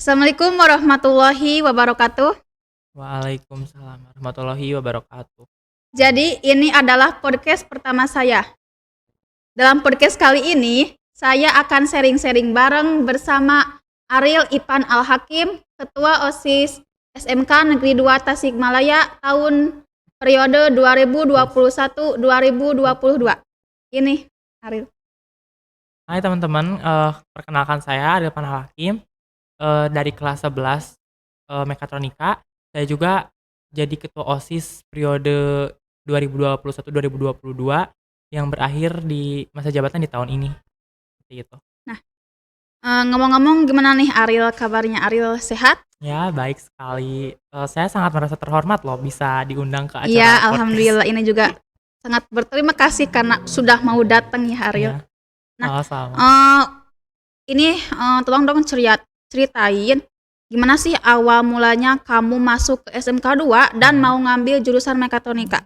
Assalamualaikum warahmatullahi wabarakatuh. Waalaikumsalam warahmatullahi wabarakatuh. Jadi ini adalah podcast pertama saya. Dalam podcast kali ini, saya akan sharing-sharing bareng bersama Ariel Ipan Al-Hakim, Ketua OSIS SMK Negeri 2 Tasikmalaya tahun periode 2021-2022. Ini Ariel. Hai teman-teman, perkenalkan saya Adil Panal Hakim, dari kelas 11 Mekatronika. Saya juga jadi ketua OSIS periode 2021-2022 yang berakhir di masa jabatan di tahun ini. Seperti itu. Nah, ngomong-ngomong gimana nih Ariel kabarnya? Ariel sehat? Ya, baik sekali. Saya sangat merasa terhormat loh bisa diundang ke acara Iya, podcast. alhamdulillah ini juga sangat berterima kasih karena sudah mau datang ya Ariel. Ya, Nah, sama-sama. eee, ini, tolong dong ceritain gimana sih awal mulanya kamu masuk ke SMK 2 dan Mhm. mau ngambil jurusan mekatronika?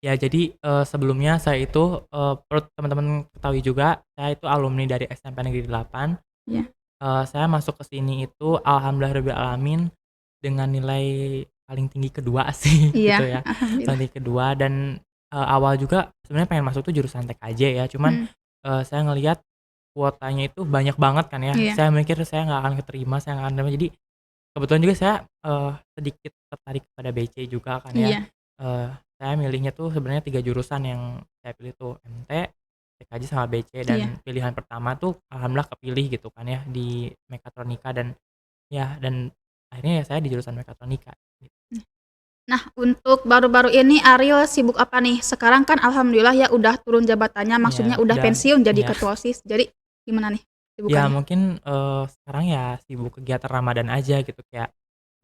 Ya jadi, sebelumnya saya itu, perlu teman-teman ketahui juga, saya itu alumni dari SMP Negeri 8. Iya. Saya masuk ke sini itu alhamdulillahirabbil alamin dengan nilai paling tinggi kedua sih Iya, gitu ya, alhamdulillah. paling tinggi kedua dan, awal juga sebenarnya pengen masuk tuh jurusan TKJ ya, cuman, Mhm, saya ngelihat kuotanya itu banyak banget kan ya, iya saya mikir saya nggak akan keterima, saya nggak akan terima, jadi kebetulan juga saya, sedikit tertarik pada BC juga kan ya, iya eee, saya milihnya tuh sebenarnya 3 jurusan yang saya pilih tuh MT, TKJ, sama BC iya. dan pilihan pertama tuh alhamdulillah kepilih gitu kan ya di mekatronika dan ya dan akhirnya ya saya di jurusan mekatronika gitu. Nah, untuk baru-baru ini Ariel sibuk apa nih? Sekarang kan alhamdulillah ya udah turun jabatannya, maksudnya Ya udah udah pensiun jadi ya ketua OSIS. Jadi gimana nih ya kesibukannya? mungkin, sekarang ya sibuk kegiatan Ramadan aja gitu kayak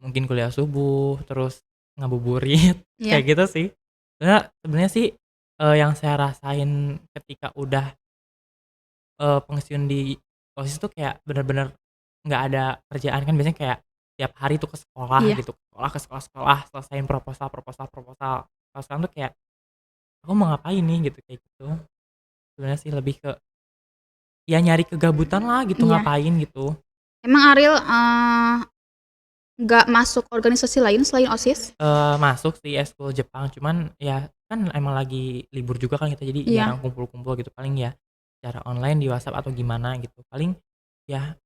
mungkin kuliah subuh, terus ngabuburit, Iya, kayak gitu sih. Sebenarnya sih, yang saya rasain ketika udah, pensiun di OSIS tuh kayak bener-bener nggak ada kerjaan kan biasanya kayak tiap hari tuh ke sekolah iya gitu, ke sekolah-sekolah, selesaiin proposal. Kalau sekarang tuh kayak, "Aku mau ngapain nih?" Gitu, kayak gitu. Sebenarnya sih lebih ke, ya nyari kegabutan lah gitu, iya. ngapain gitu. Emang Ariel, nggak masuk organisasi lain selain OSIS? Masuk sih eskul Jepang, cuman ya kan emang lagi libur juga kan kita, jadi Iya, jarang kumpul-kumpul gitu, paling ya secara online di WhatsApp atau gimana gitu. Paling ya,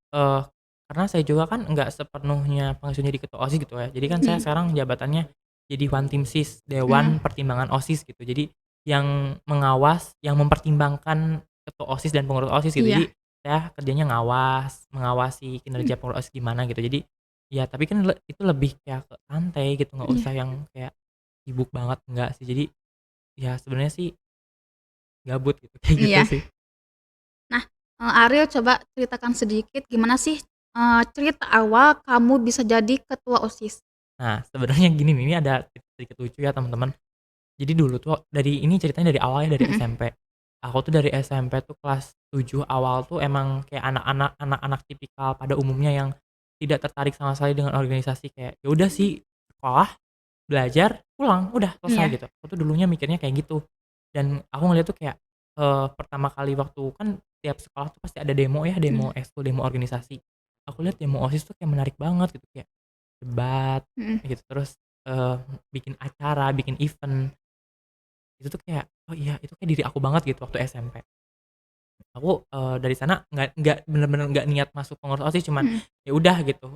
karena saya juga kan nggak sepenuhnya pensiun jadi ketua OSIS gitu ya, jadi kan saya mhm, sekarang jabatannya jadi One Team Sis, mmm, Dewan Pertimbangan OSIS gitu. Jadi yang mengawas, yang mempertimbangkan ketua OSIS dan pengurus OSIS gitu. iya, Jadi saya kerjanya mengawasi mhm, kinerja pengurus OSIS gimana gitu. Jadi ya tapi kan itu lebih kayak ke santai gitu, nggak iya usah yang kayak sibuk banget, enggak sih. Jadi, ya sebenarnya sih gabut gitu, kayak gitu iya. sih. Nah, Ariel coba ceritakan sedikit gimana sih, cerita awal kamu bisa jadi ketua OSIS? Nah, sebenarnya gini nih, ini ada sedikit lucu ya teman-teman. Jadi dulu tuh ini ceritanya dari awal ya, dari Mhm, SMP. Aku tuh dari SMP tuh kelas 7 awal tuh emang kayak anak-anak tipikal pada umumnya yang tidak tertarik sama sekali dengan organisasi, kayak ya udah sih sekolah, belajar, pulang, udah selesai iya, gitu. Aku tuh dulunya mikirnya kayak gitu. Dan aku ngeliat tuh kayak, pertama kali waktu kan tiap sekolah tuh pasti ada demo ya, iya, demo ekskul, demo organisasi. Aku lihat demo OSIS tuh kayak menarik banget gitu, kayak debat mhm, gitu, terus, bikin acara, bikin event, itu tuh kayak, oh iya itu kayak diri aku banget gitu waktu SMP. Aku, dari sana nggak bener-bener nggak niat masuk pengurus OSIS, cuman mhm, ya udah gitu,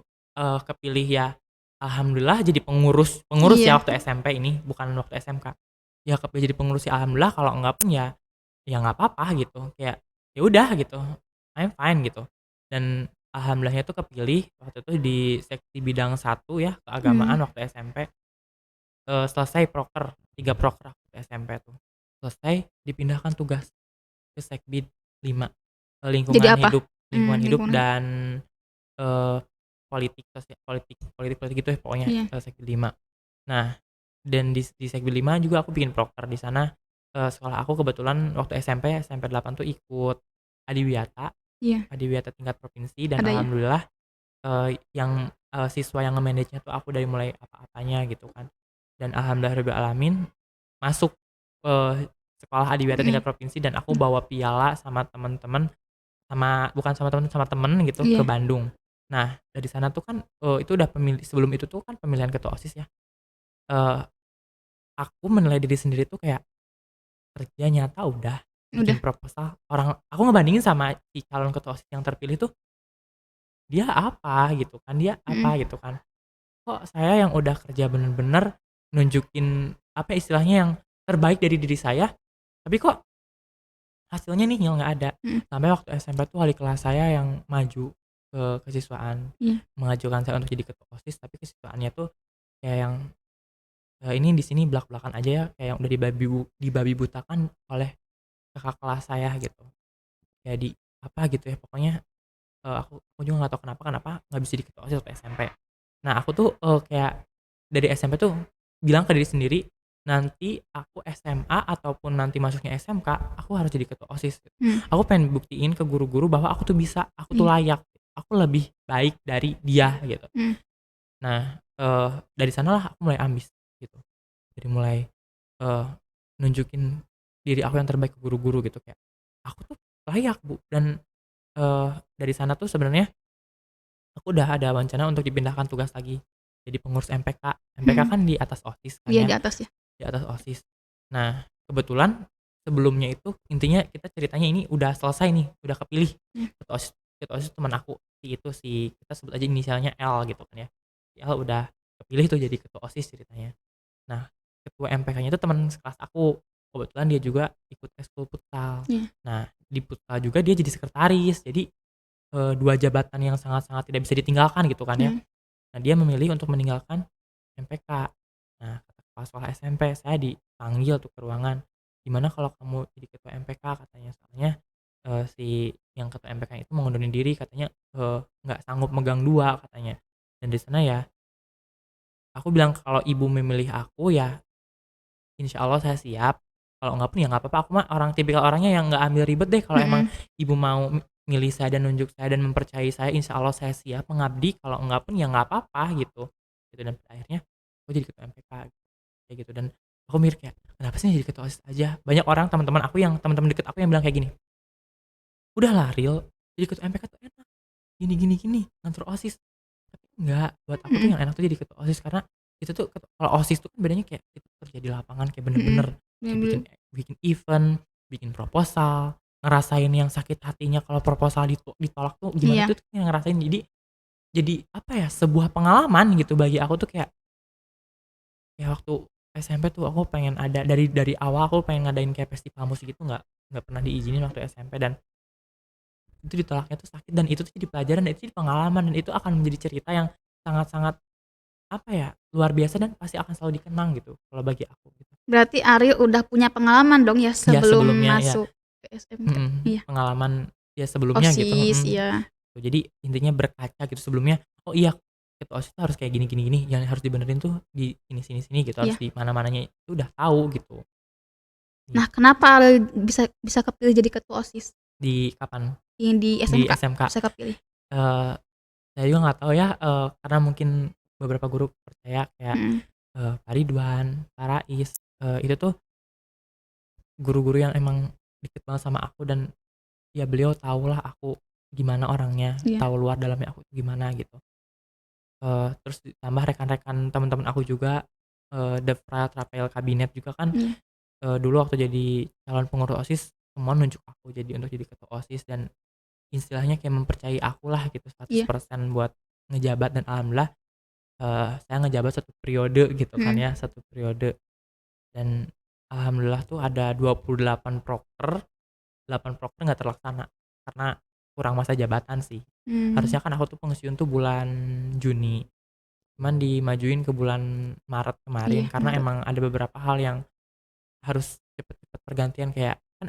kepilih ya alhamdulillah jadi pengurus pengurus ya iya, waktu SMP ini, bukan waktu SMK. Ya kepilih jadi pengurus ya alhamdulillah, kalau enggak pun ya ya nggak apa-apa gitu, kayak ya udah gitu, I'm fine gitu. Dan alhamdulillahnya tuh kepilih waktu itu di seksi bidang satu ya, mmm, keagamaan waktu SMP, selesai proker, 3 proker waktu SMP tuh. Selesai dipindahkan tugas ke sekbid 5, jadi lingkungan apa? hidup lingkungan hidup Lingkungan hidup, dan, eee, politik gitu ya pokoknya, iya, sekbid 5. Nah, dan di sekbid 5 juga aku bikin proker di sana, sekolah aku kebetulan waktu SMP 8 tuh ikut adiwiyata, iya, adiwiyata tingkat provinsi dan ada ya? alhamdulillah, yang, siswa yang nge-manage-nya tuh aku dari mulai apa-apanya gitu kan. Dan alhamdulillahirabbil alamin masuk, sekolah adiwiyata Mhm, tingkat provinsi dan aku mmm, bawa piala sama temen-temen, sama bukan sama temen, sama temen gitu ke iya, Bandung. Nah, dari sana tuh kan, itu udah sebelum itu tuh kan pemilihan ketua OSIS ya, eee, aku menilai diri sendiri tuh kayak kerja nyata udah, bikin Udah. proposal, aku ngebandingin sama si calon ketua OSIS yang terpilih tuh, dia apa gitu kan, Mhm. gitu kan. Kok saya yang udah kerja bener-bener nunjukin, apa ya, istilahnya yang terbaik dari diri saya, tapi kok hasilnya nih yang nggak ada. Mhm. Sampai waktu SMP tuh wali kelas saya yang maju ke kesiswaan, Iya. mengajukan saya untuk jadi ketua OSIS, tapi kesiswaannya tuh kayak yang, ini di sini blak-blakan aja ya, kayak yang udah dibabi butakan oleh kakak kelas saya gitu. Jadi apa gitu ya, pokoknya, aku juga nggak tahu kenapa kenapa nggak bisa jadi ketua OSIS waktu SMP. Nah, aku tuh, kayak dari SMP tuh bilang ke diri sendiri, nanti aku SMA ataupun nanti masuknya SMK, aku harus jadi ketua OSIS. Mmm. Aku pengen buktiin ke guru-guru bahwa aku tuh bisa, aku tuh Iya. layak, aku lebih baik dari dia gitu. Mhm. Nah, dari sanalah aku mulai ambis gitu. Jadi mulai, eee, nunjukin diri aku yang terbaik ke guru-guru gitu, kayak, "Aku tuh layak Bu," dan, dari sana tuh sebenarnya aku udah ada wacana untuk dipindahkan tugas lagi, jadi pengurus MPK. MPK Mhm. kan di atas OSIS kan Iya, ya, di atas ya? di atas OSIS. Nah, kebetulan sebelumnya itu intinya kita ceritanya ini udah selesai nih, udah kepilih Mmm. ketua OSIS teman aku, si kita sebut aja inisialnya L gitu kan ya. Si L udah kepilih tuh jadi ketua OSIS ceritanya. Nah, ketua MPK-nya itu teman sekelas aku, kebetulan dia juga ikut ekskul futsal. Iya. Nah, di futsal juga dia jadi sekretaris, jadi 2 jabatan yang sangat-sangat tidak bisa ditinggalkan gitu kan ya. Mhm. Nah, dia memilih untuk meninggalkan MPK. Nah, kata kepala sekolah SMP, saya dipanggil tuh ke ruangan, "Gimana kalau kamu jadi ketua MPK?" katanya. Soalnya, si yang ketua MPK itu mengundurin diri katanya, nggak sanggup megang 2 katanya. Dan di sana ya, aku bilang, "Kalau ibu memilih aku ya insya Allah saya siap, kalau enggak pun ya nggak apa-apa, aku mah tipikal orangnya yang nggak ambil ribet deh, kalau emang Mhm. ibu mau milih saya dan nunjuk saya dan mempercayai saya, insya Allah saya siap mengabdi, kalau enggak pun ya nggak apa-apa," gitu. Gitu, dan pada akhirnya aku jadi ketua MPK, kayak gitu. Dan aku mikir kayak, "Kenapa sih nggak jadi ketua OSIS aja?" Banyak orang teman-teman aku yang teman-teman deket aku yang bilang kayak gini, "Udahlah Ril, jadi ketua MPK tuh enak, gini gini gini, ngatur OSIS." Tapi enggak, buat aku tuh Mhm. yang enak tuh jadi ketua OSIS, karena itu tuh kalau OSIS tuh kan bedanya kayak kita kerja di lapangan kayak Mhm. bener-bener kayak bikin Bener-bener. bikin event, bikin proposal, ngerasain yang sakit hatinya kalau proposal ditolak tuh gimana Iya. tuh yang ngerasain. Jadi apa ya, sebuah pengalaman gitu bagi aku tuh, kayak waktu SMP tuh aku pengen ada dari awal aku pengen ngadain kayak festival musik itu nggak pernah diizinin waktu SMP, dan itu ditolaknya tuh sakit, dan itu tuh jadi pelajaran dan itu jadi pengalaman dan itu akan menjadi cerita yang sangat-sangat, apa ya, luar biasa dan pasti akan selalu dikenang gitu kalau bagi aku gitu. Berarti Ariel udah punya pengalaman dong ya Iya sebelum sebelumnya ya, masuk ke SMK? Iya. pengalaman ya sebelumnya gitu, OSIS, iya. Jadi intinya berkaca gitu sebelumnya, oh iya ketua OSIS tuh harus kayak gini gini gini, yang harus dibenerin tuh di sini sini sini gitu, harus Iya. di mana-mananya itu udah tahu gitu. Nah, Gitu. kenapa Ariel bisa bisa kepilih jadi ketua OSIS? Di kapan? Yang di Di SMK SMK, bisa kepilih? eee, saya juga nggak tahu ya, karena mungkin beberapa guru percaya kayak, Mhm. Pak Ridwan, Pak Rais, itu tuh guru-guru yang emang deket banget sama aku, dan ya beliau tahulah aku gimana orangnya, Iya. tahu luar dalamnya aku gimana gitu. Terus ditambah rekan-rekan teman-teman aku juga, Devrat, Rapel, Kabinet juga kan, Iya. dulu waktu jadi calon pengurus OSIS semua nunjuk aku jadi untuk jadi ketua OSIS, dan istilahnya kayak mempercayai akulah gitu Iya. 100% buat ngejabat, dan alhamdulillah, saya ngejabat 1 periode gitu kan Mhm. ya, 1 periode, dan alhamdulillah tuh ada 28 proker, 8 proker nggak terlaksana karena kurang masa jabatan sih. Mmm. Harusnya kan aku tuh pensiun tuh bulan Juni, cuman dimajuin ke bulan Maret kemarin Iya, karena Maret. emang ada beberapa hal yang harus cepet-cepet pergantian, kayak kan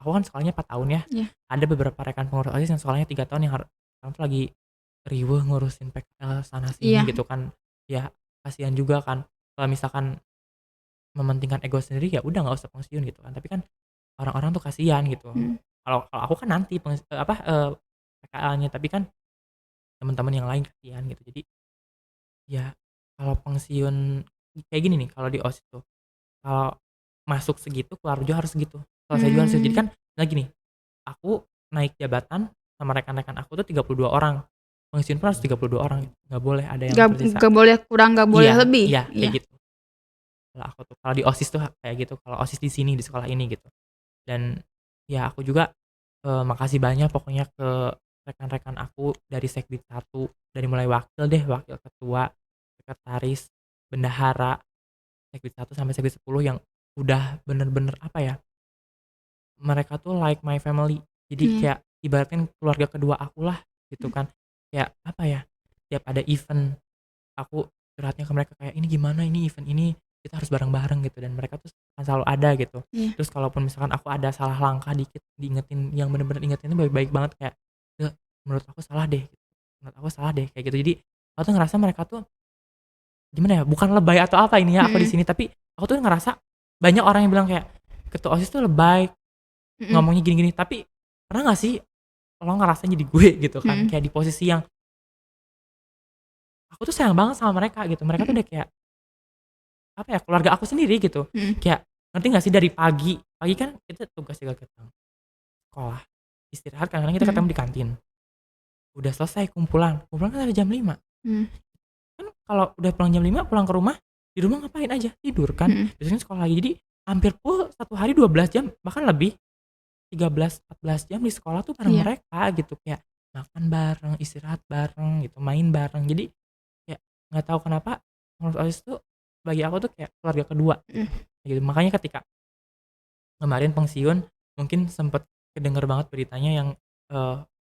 aku kan sekolahnya 4 tahun ya, Iya. ada beberapa rekan pengurus OSIS yang sekolahnya 3 tahun yang sekarang tuh lagi riweuh ngurusin PKL sana sini Iya. gitu kan. Ya kasihan juga kan kalau misalkan mementingkan ego sendiri, ya udah nggak usah pensiun gitu kan, tapi kan orang-orang tuh kasihan gitu. Mhm. Kalau kalau aku kan nanti PKL-nya, tapi kan teman-teman yang lain kasihan gitu. Jadi ya kalau pensiun kayak gini nih, kalau di OSIS tuh, kalau masuk segitu keluar juga harus segitu, selesai juga harus segitu. Jadi Mmm. kan lagi nih, aku naik jabatan sama rekan-rekan aku tuh 32 orang. Pensiun pun harus 32 orang, nggak boleh ada yang Nggak tersisa. nggak boleh kurang, nggak boleh Iya lebih? iya, Iya. kayak gitu. Kalau aku tuh, kalau di OSIS tuh kayak gitu, kalau OSIS di sini, di sekolah ini gitu. Dan ya aku juga, makasih banyak pokoknya ke rekan-rekan aku dari Sekbid 1, dari mulai wakil deh, wakil ketua, sekretaris, bendahara, Sekbid 1 sampai Sekbid 10 yang udah bener-bener apa ya, mereka tuh like my family. Jadi Iya. kayak ibaratnya keluarga kedua akulah gitu kan. Kayak apa ya, tiap ada event aku curhatnya ke mereka kayak, "Ini gimana ini event ini, kita harus bareng-bareng," gitu, dan mereka tuh akan selalu ada gitu. Iya. Terus kalaupun misalkan aku ada salah langkah dikit, diingetin yang bener-bener ingetinnya baik-baik banget kayak, "Dek, menurut aku salah deh, menurut aku salah deh," kayak gitu. Jadi aku tuh ngerasa mereka tuh gimana ya, bukan lebay atau apa ini ya aku di Mhm. sini, tapi aku tuh ngerasa banyak orang yang bilang kayak, "Ketua OSIS tuh lebay, Mhm. ngomongnya gini-gini," tapi pernah gak sih lo ngerasain jadi gue gitu kan, Mhm. kayak di posisi yang aku tuh sayang banget sama mereka gitu, mereka tuh Mhm. udah kayak apa ya, keluarga aku sendiri gitu. Mhm. Kayak ngerti gak sih dari pagi, pagi kan kita tugas juga datang sekolah, istirahat kadang-kadang kita Mhm. ketemu di kantin, udah selesai kumpulan, kumpulan kan sampai jam 5. Mhm. Kan kalau udah pulang jam 5 pulang ke rumah, di rumah ngapain aja, tidur kan, Mhm. biasanya sekolah lagi. Jadi hampir full 1 hari 12 jam, bahkan lebih, 13, 14 jam di sekolah tuh bareng Iya. mereka gitu, kayak makan bareng, istirahat bareng gitu, main bareng. Jadi kayak nggak tahu kenapa pengurus OSIS tuh bagi aku tuh kayak keluarga kedua Mhm. gitu. Makanya ketika kemarin pensiun, mungkin sempet kedenger banget beritanya yang,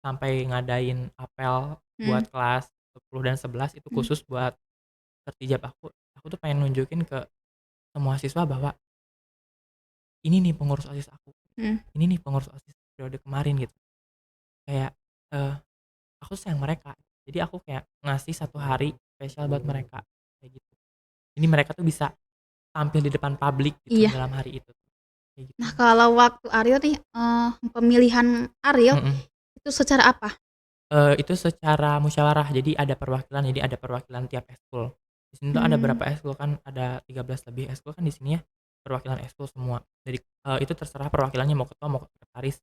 sampai ngadain apel Mhm. buat kelas 10 dan 11 itu Mhm. khusus buat sertijab aku. Aku tuh pengen nunjukin ke semua siswa bahwa, "Ini nih pengurus OSIS aku, Mhm. ini nih pengurus OSIS periode kemarin," gitu. Kayak, eee, aku sayang mereka. Jadi aku kayak ngasih 1 hari spesial buat mereka, kayak gitu. Jadi mereka tuh bisa tampil di depan publik gitu Iya. dalam hari itu, kayak gitu. Nah, kalau waktu Ariel nih, pemilihan Ariel Mhm. itu secara apa? Itu secara musyawarah, jadi ada perwakilan, tiap ekskul. Di sini tuh ada Mmm. berapa ekskul kan, ada 13 lebih ekskul kan di sini ya, perwakilan ekskul semua. Jadi, itu terserah perwakilannya mau ketua, mau sekretaris,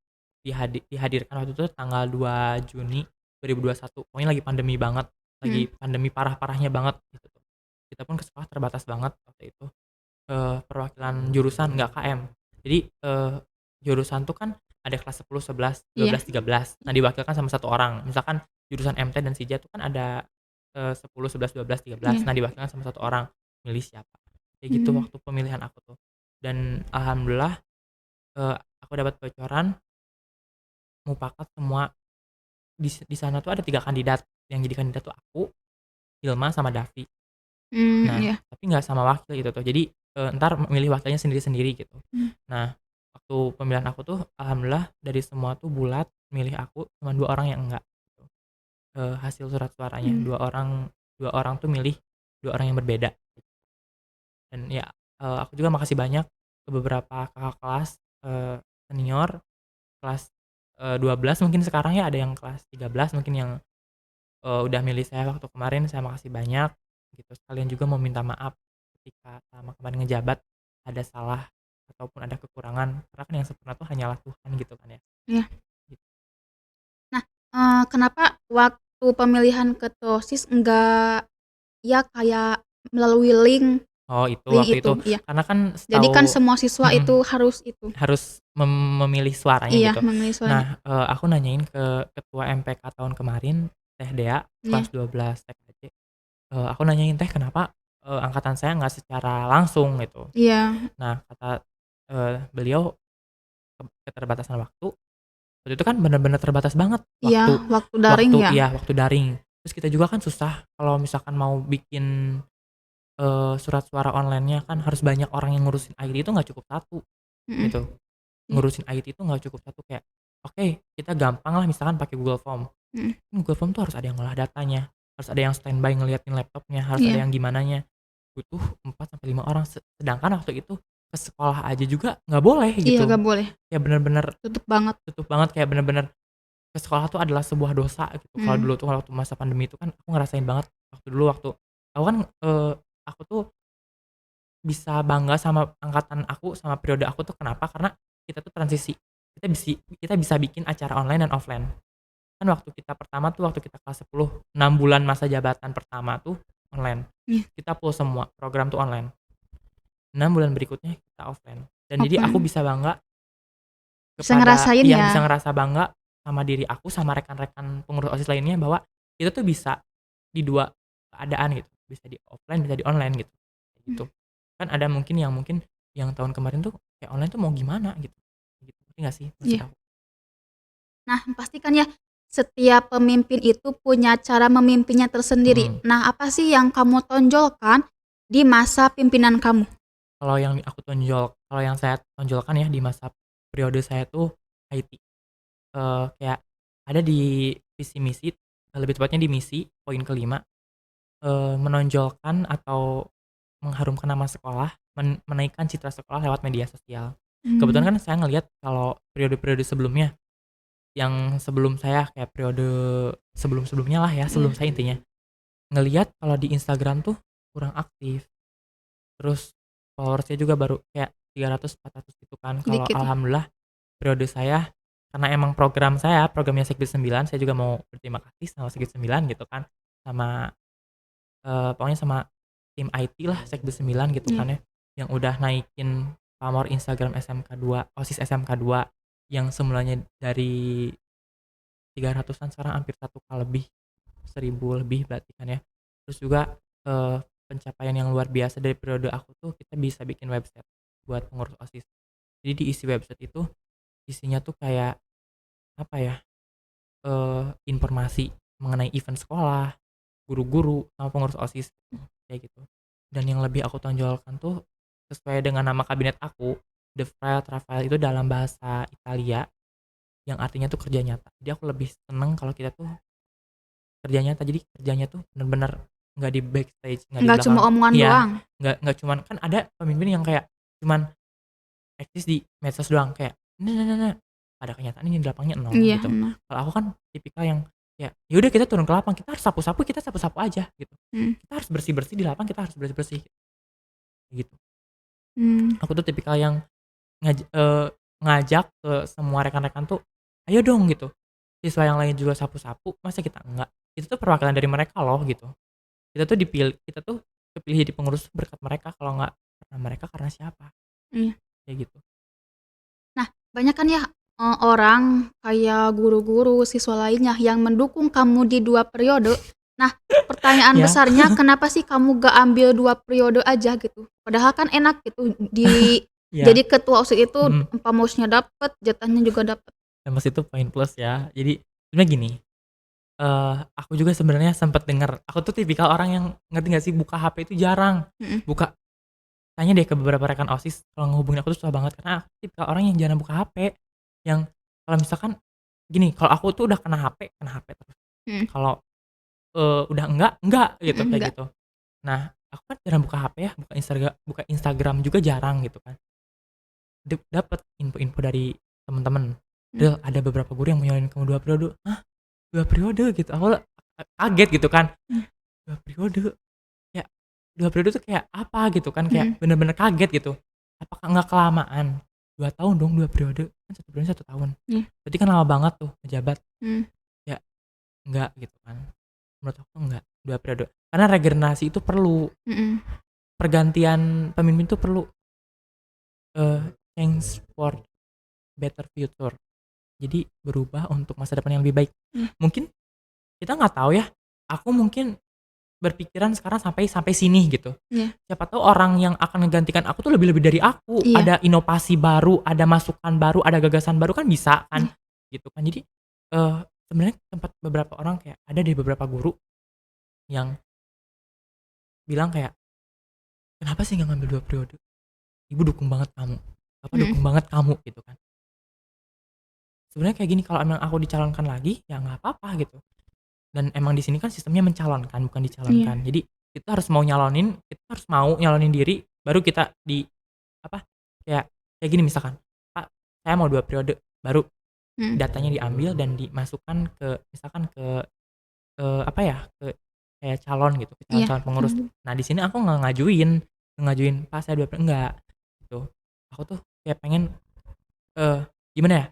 dihadirkan waktu itu tanggal 2 Juni 2021, pokoknya lagi pandemi banget, lagi Mhm. pandemi parah-parahnya banget gitu tuh. Kita pun ke sekolah terbatas banget waktu itu. Perwakilan jurusan nggak KM. Jadi, jurusan tuh kan ada kelas 10, 11, Iya. 12, 13. Nah, diwakilkan sama 1 orang. Misalkan jurusan MT dan Sija tuh kan ada, 10, 11, 12, 13. Iya. Nah, diwakilkan sama 1 orang, milih siapa. Kayak gitu Mmm. waktu pemilihan aku tuh. Dan alhamdulillah, aku dapat bocoran mufakat semua di sana tuh ada 3 kandidat, yang jadi kandidat tuh aku, Hilma, sama Davi. Nah, Iya. tapi nggak sama wakil gitu tuh. Jadi, entar milih wakilnya sendiri-sendiri gitu. Mmm. Nah, waktu pemilihan aku tuh alhamdulillah dari semua tuh bulat milih aku, cuma 2 orang yang enggak gitu. Hasil surat suaranya, Mmm. 2 orang tuh milih 2 orang yang berbeda. Dan ya, aku juga makasih banyak ke beberapa kakak kelas, senior kelas, 12 mungkin sekarang ya, ada yang kelas 13 mungkin yang, udah milih saya waktu kemarin, saya makasih banyak gitu. Sekalian juga mau minta maaf ketika selama kemarin ngejabat ada salah ataupun ada kekurangan, karena kan yang sempurna tuh hanyalah Tuhan gitu kan ya. Iya. Gitu. Nah, kenapa waktu pemilihan ketua OSIS enggak ya kayak melalui link Oh itu link waktu itu, itu? Iya. karena kan Jadi kan setahu semua siswa itu mhm, harus itu. harus memilih suaranya Iya, gitu. memilih suaranya. Nah, aku nanyain ke ketua MPK tahun kemarin, Teh Dea, Iya. kelas 12 TKJ, aku nanyain, "Teh kenapa, angkatan saya nggak secara langsung?" Gitu. Iya. Nah kata, beliau, keterbatasan waktu, waktu itu kan bener-bener terbatas banget Iya, waktu waktu daring waktu ya? iya, waktu daring. Terus kita juga kan susah kalau misalkan mau bikin, surat suara online-nya kan harus banyak orang yang ngurusin IT itu nggak cukup 1 Mhm. gitu. Iya. Ngurusin IT itu nggak cukup 1 kayak, oke kita gampang lah misalkan pakai Google Form. Mhm. Google Form tuh harus ada yang ngolah datanya, harus ada yang standby ngeliatin laptopnya, harus ada Iya. yang gimananya. Butuh 4 sampai 5 orang, sedangkan waktu itu ke sekolah aja juga nggak boleh Iya, gitu. nggak boleh, Kayak bener-bener tutup banget. tutup banget, kayak bener-bener ke sekolah tuh adalah sebuah dosa gitu. Kalau Mhm. dulu tuh waktu masa pandemi itu kan aku ngerasain banget waktu dulu waktu aku kan, aku tuh bisa bangga sama angkatan aku, sama periode aku tuh kenapa, karena kita tuh transisi. Kita bisa bikin acara online dan offline. kan waktu kita pertama tuh waktu kita kelas 10, 6 bulan masa jabatan pertama tuh online. Iya, Kita full semua, program tuh online. 6 bulan berikutnya kita offline. Dan jadi aku offline. bisa bangga Bisa kepada ngerasain iya, ya? bisa ngerasa bangga sama diri aku, sama rekan-rekan pengurus OSIS lainnya bahwa kita tuh bisa di 2 keadaan gitu, bisa di offline, bisa di online gitu, kayak Mmm, gitu. Kan ada mungkin yang tahun kemarin tuh kayak online tuh mau gimana gitu, ngerti nggak sih maksud iya. aku? Nah, pastikan ya, setiap pemimpin itu punya cara memimpinnya tersendiri. Mhm. Nah, apa sih yang kamu tonjolkan di masa pimpinan kamu? Kalau yang saya tonjolkan ya di masa periode saya tuh IT, kayak ada di visi misi, lebih tepatnya di misi poin kelima, menonjolkan atau mengharumkan nama sekolah, menaikkan citra sekolah lewat media sosial. Mmm, Kebetulan kan saya ngelihat kalau periode-periode sebelumnya, yang sebelum saya kayak periode sebelum-sebelumnya lah ya, iya, sebelum saya intinya, ngelihat kalau di Instagram tuh kurang aktif, terus followers-nya juga baru kayak 300, 400 gitu kan. Kalau dikit ya? alhamdulillah periode saya, karena emang programnya Sekbid 9, saya juga mau berterima kasih sama Sekbid 9 gitu kan, sama, pokoknya sama tim IT lah Sekbid 9 gitu Iya, kan ya, yang udah naikin pamor Instagram SMK 2, OSIS SMK 2 yang semulanya dari 300-an sekarang hampir 1K lebih, 1000 lebih berarti kan ya. Terus juga, pencapaian yang luar biasa dari periode aku tuh kita bisa bikin website buat pengurus OSIS. Jadi di isi website itu isinya tuh kayak apa ya, informasi mengenai event sekolah, guru-guru, sama pengurus OSIS gitu, kayak gitu. Dan yang lebih aku tonjolkan tuh sesuai dengan nama kabinet aku, The File Travail itu dalam bahasa Italia yang artinya tuh kerja nyata. Jadi aku lebih seneng kalau kita tuh kerja nyata. Jadi kerjanya tuh bener-bener nggak di backstage, nggak di nggak cuma belakang. omongan Iya, doang? nggak cuman kan ada pemimpin yang kayak cuman eksis di medsos doang kayak, "Nah nah nah nah," ada kenyataan ini di lapangnya nol Iya, gitu. bener. Kalau aku kan tipikal yang kayak, ya udah kita turun ke lapang, kita harus sapu-sapu, kita sapu-sapu aja gitu. Mhm, Kita harus bersih-bersih di lapang, kita harus bersih-bersih, gitu. mmm, Aku tuh tipikal yang ngajak ke semua rekan-rekan tuh, "Ayo dong," gitu, "siswa yang lain juga sapu-sapu, masa kita enggak? Itu tuh perwakilan dari mereka loh," gitu. Kita tuh kepilih jadi pengurus berkat mereka, kalau nggak karena mereka karena siapa? iya. Kayak gitu. Nah, banyak kan ya, orang kayak guru-guru, siswa lainnya yang mendukung kamu di 2 periode. Nah, pertanyaan Ya, besarnya kenapa sih kamu gak ambil 2 periode aja gitu? Padahal kan enak gitu ya, jadi ketua OSIS itu mhm, pamornya dapet, jatahnya juga dapet. Emos itu poin plus ya. Jadi sebenarnya gini, aku juga sebenarnya sempet denger, aku tuh tipikal orang yang ngerti nggak sih buka HP itu jarang. Mhm, Buka Tanya deh ke beberapa rekan OSIS kalau ngehubungin aku tuh susah banget karena aku tipikal orang yang jarang buka HP. Yang kalau misalkan gini, kalau aku tuh udah kena HP terus. mhm, Kalau, udah enggak gitu, kayak enggak, gitu. Nah, aku kan jarang buka HP ya, buka Instagram juga jarang gitu kan. Dapet info-info dari temen-temen, mmm, "Del, ada beberapa guru yang mau nyalonin kamu 2 periode." "Hah? 2 periode?" Gitu. Awalnya kaget gitu kan, mmm, 2 periode? Ya, 2 periode tuh kayak apa gitu kan, kayak mhm, bener-bener kaget gitu. Apakah nggak kelamaan? 2 tahun dong 2 periode, kan 1 periode 1 tahun. iya, Berarti kan lama banget tuh ngejabat. mmm, Ya enggak gitu kan, menurut aku enggak, 2 periode. Karena regenerasi itu perlu, mhm, pergantian pemimpin itu perlu, change for better future. Jadi berubah untuk masa depan yang lebih baik. iya, Mungkin kita nggak tahu ya, aku mungkin berpikiran sekarang sampai sampai sini gitu. iya, Siapa tahu orang yang akan menggantikan aku tuh lebih-lebih dari aku, iya, ada inovasi baru, ada masukan baru, ada gagasan baru kan bisa kan, iya, gitu kan. Jadi, eee, sebenarnya tempat beberapa orang kayak ada deh beberapa guru yang bilang kayak, "Kenapa sih nggak ngambil 2 periode? Ibu dukung banget kamu, Bapak mhm, dukung banget kamu," gitu kan. Sebenarnya kayak gini, kalau emang aku dicalonkan lagi, ya nggak apa-apa gitu. Dan emang di sini kan sistemnya mencalonkan, bukan iya, dicalonkan. Jadi kita harus mau nyalonin diri, baru kita apa, kayak kayak gini misalkan, "Pak, saya mau 2 periode," baru mhm, datanya diambil dan dimasukkan ke misalkan ke, apa ya, ke kayak calon gitu, ke iya, calon-calon pengurus. Nah di sini aku nggak ngajuin, "Pak, saya 2 periode," enggak, gitu. Aku tuh kayak pengen, eee, gimana ya,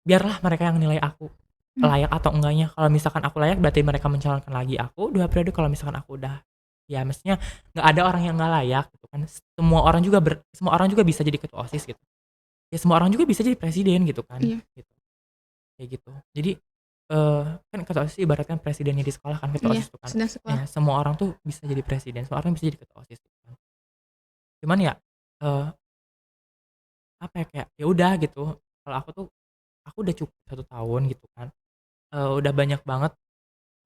biarlah mereka yang nilai aku. layak atau enggaknya. Kalau misalkan aku layak berarti mereka mencalonkan lagi aku 2 periode, kalau misalkan aku udah ya maksudnya nggak ada orang yang nggak layak gitu kan. Semua orang juga bisa jadi ketua OSIS gitu. Ya semua orang juga bisa jadi presiden gitu kan, Iya, gitu. Kayak gitu. Jadi, kan ketua OSIS ibaratkan presidennya di sekolah kan, ketua iya, OSIS itu kan. sedang sekolah. Ya semua orang tuh bisa jadi presiden, semua orang bisa jadi ketua OSIS gitu kan. Cuman ya, eee, apa ya, kayak ya udah gitu, kalau aku tuh, aku udah cukup 1 tahun gitu kan, udah banyak banget,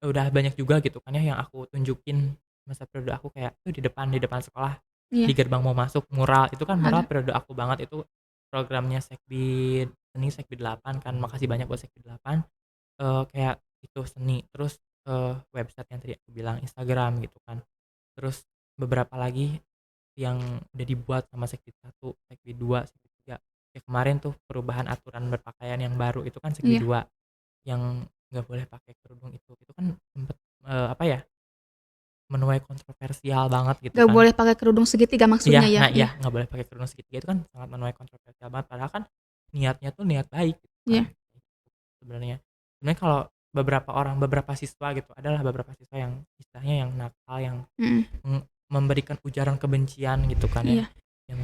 udah banyak juga gitu kan ya yang aku tunjukin masa periode aku kayak tuh di depan sekolah, di Iya, gerbang mau masuk mural, itu kan mural ada. periode aku banget, itu programnya Sekbid Seni, Sekbid 8 kan, makasih banyak buat Sekbid 8. Kayak itu seni, terus, website yang tadi aku bilang, Instagram gitu kan. Terus beberapa lagi yang udah dibuat sama Sekbid 1, Sekbid 2, Sekbid 3. Kayak kemarin tuh perubahan aturan berpakaian yang baru itu kan Sekbid Iya, 2, yang nggak boleh pakai kerudung itu kan sempet, apa ya, menuai kontroversial banget gitu nggak kan. boleh pakai kerudung segitiga Iya, maksudnya ya? nah Iya, iya, nggak boleh pakai kerudung segitiga itu kan sangat menuai kontroversial banget, padahal kan niatnya tuh niat baik gitu kan, iya, sebenarnya. Sebenarnya kalau beberapa siswa gitu, adalah beberapa siswa yang istilahnya yang nakal, yang mhm, memberikan ujaran kebencian gitu kan ya, iya, yang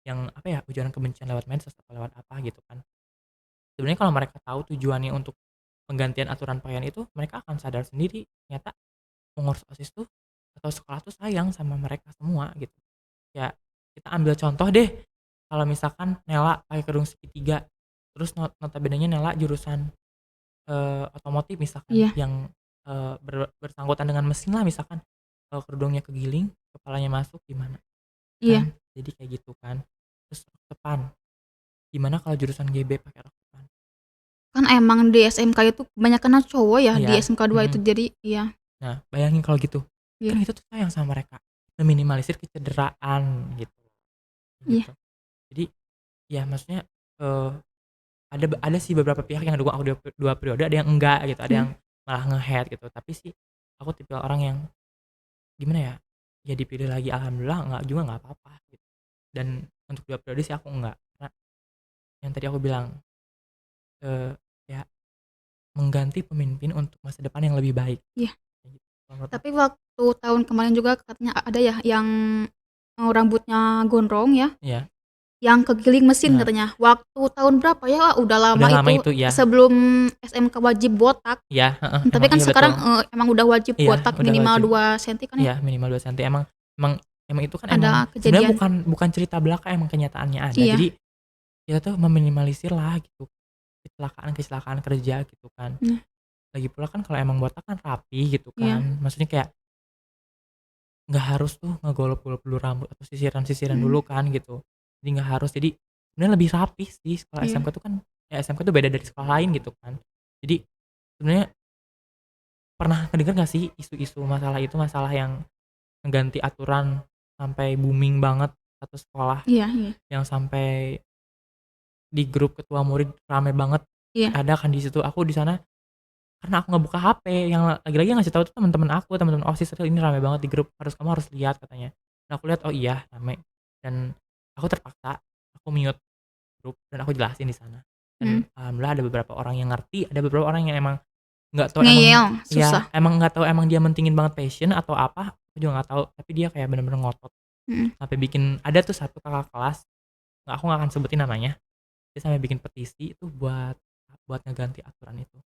yang apa ya, ujaran kebencian lewat medsos atau lewat apa gitu kan. Sebenarnya kalau mereka tahu tujuannya untuk penggantian aturan pakaian itu, mereka akan sadar sendiri ternyata pengurus OSIS tuh atau sekolah tuh sayang sama mereka semua gitu. Ya, kita ambil contoh deh, kalau misalkan Nela pakai kerudung segitiga, terus notabenenya Nela jurusan, otomotif misalkan iya, yang, bersangkutan dengan mesin lah misalkan, kerudungnya kegiling, kepalanya masuk gimana iya. kan? Jadi kayak gitu kan. Terus rok depan, gimana kalau jurusan GB pakai rok depan? Kan emang di SMK itu kebanyakan cowok ya, di Iya, SMK 2 itu, mhm. jadi iya, Nah, bayangin kalau gitu, kan iya, kita tuh sayang sama mereka, meminimalisir kecederaan gitu, iya, gitu. Jadi, ya maksudnya, eee ada sih beberapa pihak yang dukung aku 2 periode, ada yang enggak gitu, ada mhm, yang malah nge-hate gitu. Tapi sih aku tipe orang yang gimana ya, ya dipilih lagi alhamdulillah, enggak juga nggak apa-apa gitu. Dan untuk 2 periode sih aku enggak, karena yang tadi aku bilang, ya mengganti pemimpin untuk masa depan yang lebih baik, iya. kayak gitu kalau menurut Tapi aku. waktu tahun kemarin juga katanya ada ya yang, rambutnya gondrong ya, Iya, yang kegiling mesin nah katanya. Waktu tahun berapa ya, wah udah lama udah lama itu, itu ya, sebelum SMK wajib botak. iya, heeh, Tapi emang kan iya betul. sekarang, emang udah wajib Iya, botak udah minimal wajib. 2 senti kan ya? Iya, minimal 2 senti. Emang emang itu kan emang Ada sebenarnya kejadian. bukan cerita belaka, emang kenyataannya ada. Iya, Jadi kita tuh meminimalisir lah gitu, kecelakaan-kecelakaan kerja gitu kan. nah, Lagi pula kan kalau emang botak kan rapi gitu kan, iya, maksudnya kayak nggak harus tuh ngegolok-golok dulu rambut atau sisiran-sisiran mhm, dulu kan gitu. Jadi nggak harus, jadi sebenarnya lebih rapi sih kalau iya, SMK tuh kan, ya SMK tuh beda dari sekolah lain gitu kan. Jadi sebenarnya pernah ngedenger nggak sih isu-isu masalah itu, masalah yang ngeganti aturan sampai booming banget satu sekolah, iya, iya, yang sampai di grup ketua murid rame banget, iya, ada kan di situ, aku di sana karena aku nggak buka HP, yang lagi-lagi yang ngasih tahu tuh teman-teman aku, teman-teman OSIS, "Ril, ini rame banget di grup, kamu harus lihat," katanya. Nah aku lihat, oh iya rame, dan aku terpaksa, aku mute grup dan aku jelasin di sana. Dan mhm. alhamdulillah ada beberapa orang yang ngerti, ada beberapa orang yang emang nggak tahu, emang Ngeyel, susah, ya emang nggak tahu emang dia mentingin banget passion atau apa, aku juga nggak tahu, tapi dia kayak bener-bener ngotot, mhm, sampai bikin, ada tuh satu kakak kelas, aku nggak akan sebutin namanya, dia sampai bikin petisi itu buat ngeganti aturan itu.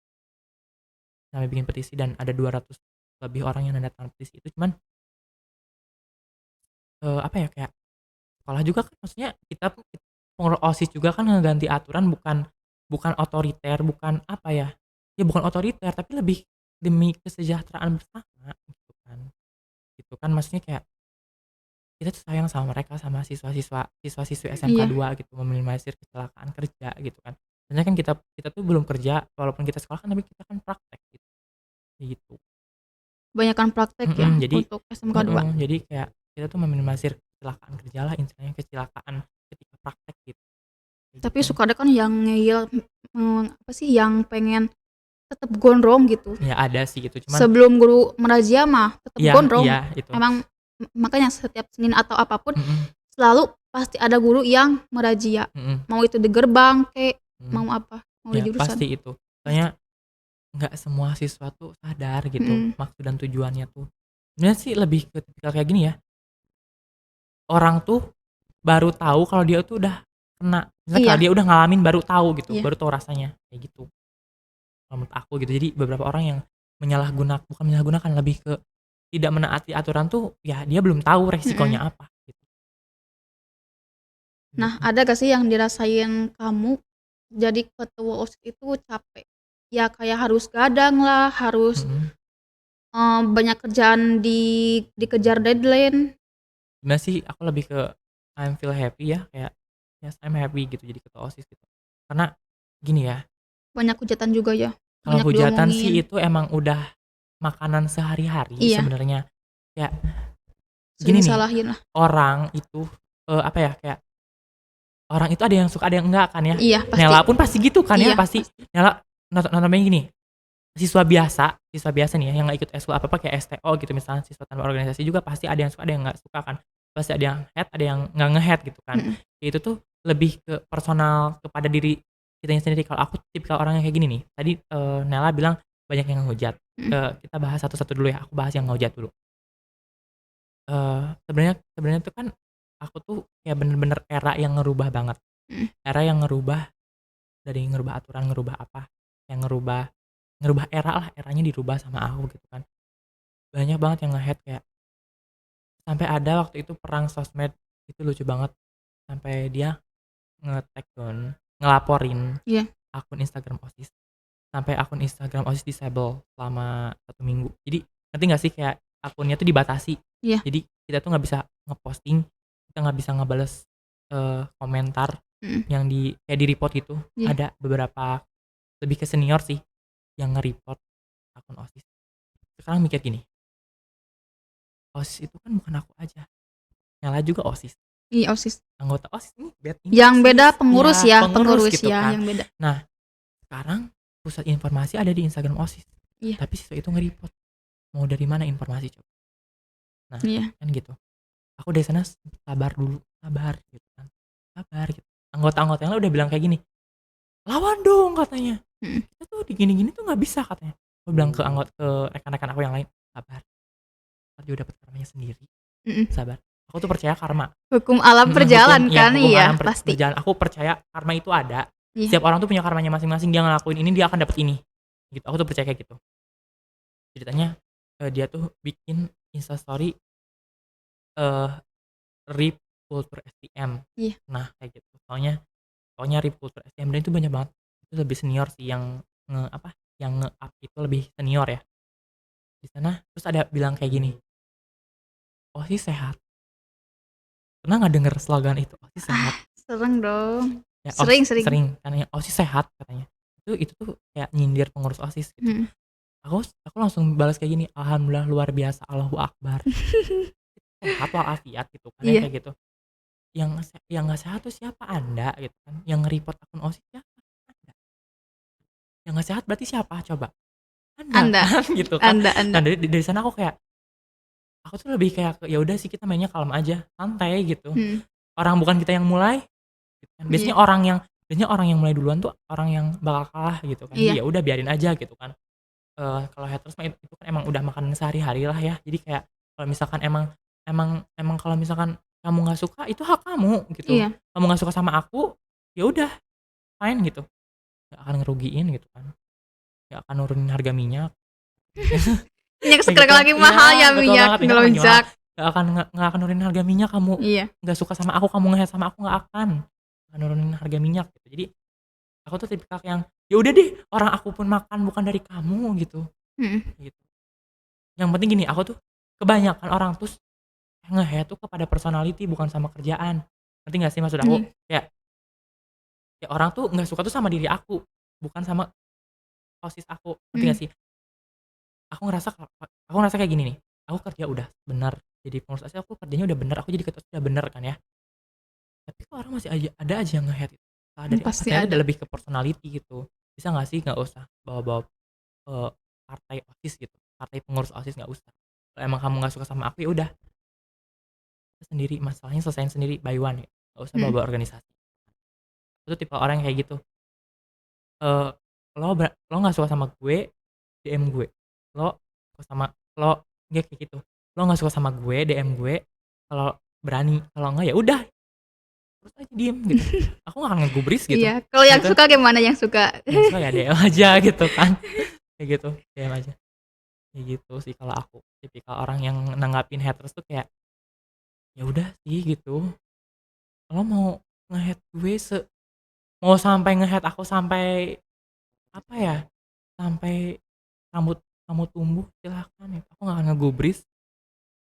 Sampai bikin petisi dan ada 200 lebih orang yang nanda tangan petisi itu, cuman, apa ya, kayak sekolah juga kan, maksudnya kita tuh pengurus OSIS juga kan ngeganti aturan, bukan bukan otoriter, bukan apa ya, ya bukan otoriter tapi lebih demi kesejahteraan bersama gitu kan, maksudnya kayak kita tuh sayang sama mereka, sama siswa-siswi SMK iya. 2 gitu, meminimalisir kecelakaan kerja gitu kan. Sebenarnya kan kita kita tuh belum kerja, walaupun kita sekolah kan, tapi kita kan praktek gitu, kayak gitu. Kebanyakan praktek ya Mhm, jadi untuk SMK 2. heeh, jadi kayak kita tuh meminimalisir kecelakaan kerja lah istilahnya, kecelakaan ketika praktek gitu, kayak Tapi gitu. suka ada kan yang ngeyel, apa sih, yang pengen tetep gondrong gitu. Ya ada sih gitu, cuman Sebelum guru merazia mah tetep iya iya gondrong. itu, Emang makanya setiap Senin atau apa pun mhm selalu pasti ada guru yang merazia. mhm Mau itu di gerbang kek, mhm, mau apa, mau di ya jurusan. pasti itu. Pasti. Soalnya nggak semua siswa tuh sadar gitu Mhm. maksud dan tujuannya tuh. Sebenarnya sih lebih ke tipikal kayak gini ya, orang tuh baru tahu kalau dia tuh udah kena, misalnya kalau Iya dia udah ngalamin baru tahu gitu, iya. baru tahu rasanya, kayak gitu kalau menurut aku gitu. Jadi beberapa orang yang bukan menyalahgunakan, lebih ke tidak menaati aturan tuh ya dia belum tahu Mhm. resikonya apa gitu, Nah, gitu. ada gak sih yang dirasain kamu jadi ketua OSIS itu capek? Ya kayak harus gadang lah, harus, Mhm. banyak kerjaan dikejar deadline, Sebenarnya sih aku lebih ke I'm feel happy ya, kayak yes I'm happy gitu jadi ketua OSIS gitu. Karena gini ya, banyak hujatan juga ya, kalau banyak hujatan sih diomongin. itu emang udah makanan sehari-hari Iya, sebenarnya. Ya sering gini nih, disalahin lah. orang itu, apa ya, kayak orang itu ada yang suka ada yang enggak kan ya. Iya, pasti. Nela pun pasti gitu kan ya, Iya, pasti pasti. Nela notabene gini, siswa biasa nih ya yang nggak ikut eskul apa-apa kayak STO gitu misalnya, siswa tanpa organisasi juga pasti ada yang suka ada yang nggak suka kan. Pasti ada yang head, ada yang nggak nge-head gitu kan. Mhm Itu tuh lebih ke personal kepada diri kitanya sendiri. Kalau aku tipikal orang yang kayak gini nih, tadi, Nela bilang banyak yang ngehujat, mhm kita bahas satu-satu dulu ya, aku bahas yang ngehujat dulu. Sebenarnya sebenarnya tuh kan aku tuh kayak bener-bener era yang ngerubah banget, mhm era yang ngerubah dari ngerubah aturan, ngerubah apa, yang ngerubah ngerubah era lah, eranya dirubah sama aku gitu kan. Banyak banget yang nge-hate kayak sampai ada waktu itu perang sosmed, itu lucu banget, sampai dia nge-take down, ngelaporin iya akun Instagram OSIS, sampai akun Instagram OSIS disable selama 1 minggu. Jadi ngerti nggak sih kayak akunnya tuh dibatasi, iya, jadi kita tuh nggak bisa nge-posting, kita nggak bisa ngebales, komentar mhm, yang kayak di-report gitu. iya. Ada beberapa lebih ke senior sih yang nge-report akun OSIS. Sekarang mikir gini, OSIS itu kan bukan aku aja, Nyala juga OSIS, Iya, OSIS. anggota OSIS nih bad Yang beda influences, pengurus iya ya, pengurus pengurus gitu ya kan. yang beda. Nah sekarang pusat informasi ada di Instagram OSIS, Iya tapi siswa itu nge-report, mau dari mana informasi coba? Nah iya, kan gitu, aku dari sana sabar dulu, sabar gitu kan, sabar gitu. Anggota-anggota yang lain udah bilang kayak gini, "Lawan dong," katanya, mhm "kita tuh di gini-gini tuh nggak bisa," katanya. Aku bilang ke rekan-rekan aku yang lain, "Sabar, entar juga dapat karmanya sendiri, mhm. sabar." Aku tuh percaya karma. Hukum alam Hukum berjalan iya, kan? hukum alam Iya, pasti. berjalan. Aku percaya karma itu ada. Iya, Setiap orang tuh punya karmanya masing-masing, dia ngelakuin ini dia akan dapet ini, gitu. Aku tuh percaya kayak gitu. Ceritanya, dia tuh bikin Instastory, eee, RIP Kultur STM. iya, Nah, kayak gitu. Soalnya RIP Kultur STM dan itu banyak banget. Itu lebih senior sih yang apa, yang nge-up itu lebih senior ya. Di sana terus ada bilang kayak gini, "OSIS sehat." Pernah nggak denger slogan itu, "OSIS sehat"? sering dong. Ya Sering sering. sering, katanya, "OSIS sehat," katanya. Itu tuh kayak nyindir pengurus OSIS gitu. Mhm. Aku langsung balas kayak gini, "Alhamdulillah luar biasa, Allahu Akbar." Sehat walafiat gitu kan ya Iya kayak gitu. Yang nggak sehat tuh siapa? Anda gitu kan. Yang nge-report akun OSIS siapa? Anda. Yang nggak sehat berarti siapa coba? Anda Anda kan gitu kan. Nah Anda. dari sana aku tuh lebih kayak ya udah sih kita mainnya kalem aja, santai gitu. Mhm, Orang bukan kita yang mulai gitu kan. iya Biasanya orang yang mulai duluan tuh orang yang bakal kalah gitu kan. Jadi iya, ya udah biarin aja gitu kan. Kalau haters mah itu kan emang udah makanan sehari-hari lah ya. Jadi kayak kalau misalkan emang emang emang kalau misalkan kamu nggak suka itu hak kamu gitu. iya. Kamu nggak suka sama aku, ya udah fine gitu, nggak akan ngerugiin gitu kan, nggak akan nurunin harga minyak, Minyak kayak sekarang gitu. lagi mahal ya Iya betul minyak, banget, minyak kan lagi mahal, ngelonjak. nggak akan nurunin harga minyak kamu, Iya, nggak suka sama aku, kamu nge sama aku, nggak akan nurunin harga minyak gitu. Jadi aku tuh tipikal yang, ya udah deh orang aku pun makan bukan dari kamu gitu, mhm gitu. Yang penting gini, aku tuh kebanyakan orang tuh nge-hate tuh kepada personality bukan sama kerjaan. Ngerti nggak sih maksud aku? mhm Kayak ya orang tuh nggak suka tuh sama diri aku, bukan sama OSIS aku, ngerti mhm. nggak sih? Aku ngerasa kayak gini nih, aku kerja udah bener, jadi pengurus OSIS aku kerjanya udah bener, aku jadi ketua OSIS udah bener kan ya, tapi kok orang masih ada aja yang nge-hate itu. Salah dari apa? Pasti Ternyata ada. lebih ke personality gitu. Bisa nggak sih nggak usah bawa-bawa, partai OSIS gitu, partai pengurus OSIS nggak usah. Kalau emang kamu nggak suka sama aku, ya udah sendiri, masalahnya selesain sendiri by one ya, nggak usah Mhm bawa-bawa organisasi. Aku tuh tipe orang yang kayak gitu, eee, lo nggak suka sama gue, DM gue, lo suka sama lo nggak kayak gitu, lo nggak suka sama gue DM gue kalau berani, kalau enggak ya udah terus aja diem gitu, aku nggak akan ngegubris gitu Iya, kalau yang gitu. suka gimana yang suka? Yang suka ya DM aja gitu kan, kayak gitu, DM aja, kayak gitu sih kalau aku tipikal orang yang nanggapin haters tuh kayak ya udah sih gitu, lo mau nge-hate gue mau sampai nge-hate aku sampai apa ya, sampai rambut kamu tumbuh silahkan ya, aku nggak akan ngegubris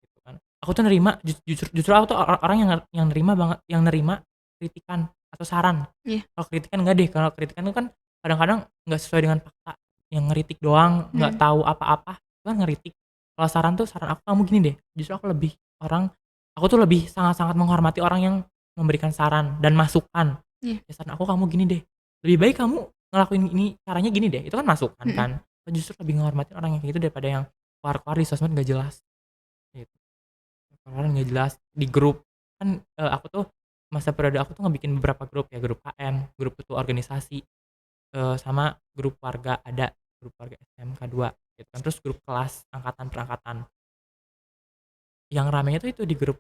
gitu kan. Aku tuh nerima justru aku tuh orang yang nerima banget, yang nerima kritikan atau saran. Iya, Kalau kritikan enggak deh, kalau kritikan itu kan kadang-kadang nggak sesuai dengan fakta, yang ngeritik doang, nggak mhm, tahu apa-apa, itu kan ngeritik. Kalau saran tuh saran aku, "Kamu gini deh," justru orang aku tuh lebih sangat-sangat menghormati orang yang memberikan saran dan masukan. iya, Ya saran aku, "Kamu gini deh, lebih baik kamu ngelakuin ini, caranya gini deh," itu kan masukan mhm. kan. Aku justru lebih menghormati orang yang kayak gitu daripada yang keluar-keluar di sosmed nggak jelas, gitu. Keluar nggak jelas di grup. Kan, aku tuh masa periode aku tuh ngebikin beberapa grup ya, grup KM, grup ketua organisasi, sama grup warga ada, grup warga SMK 2 gitu kan, terus grup kelas angkatan per angkatan. Yang ramenya tuh itu di grup,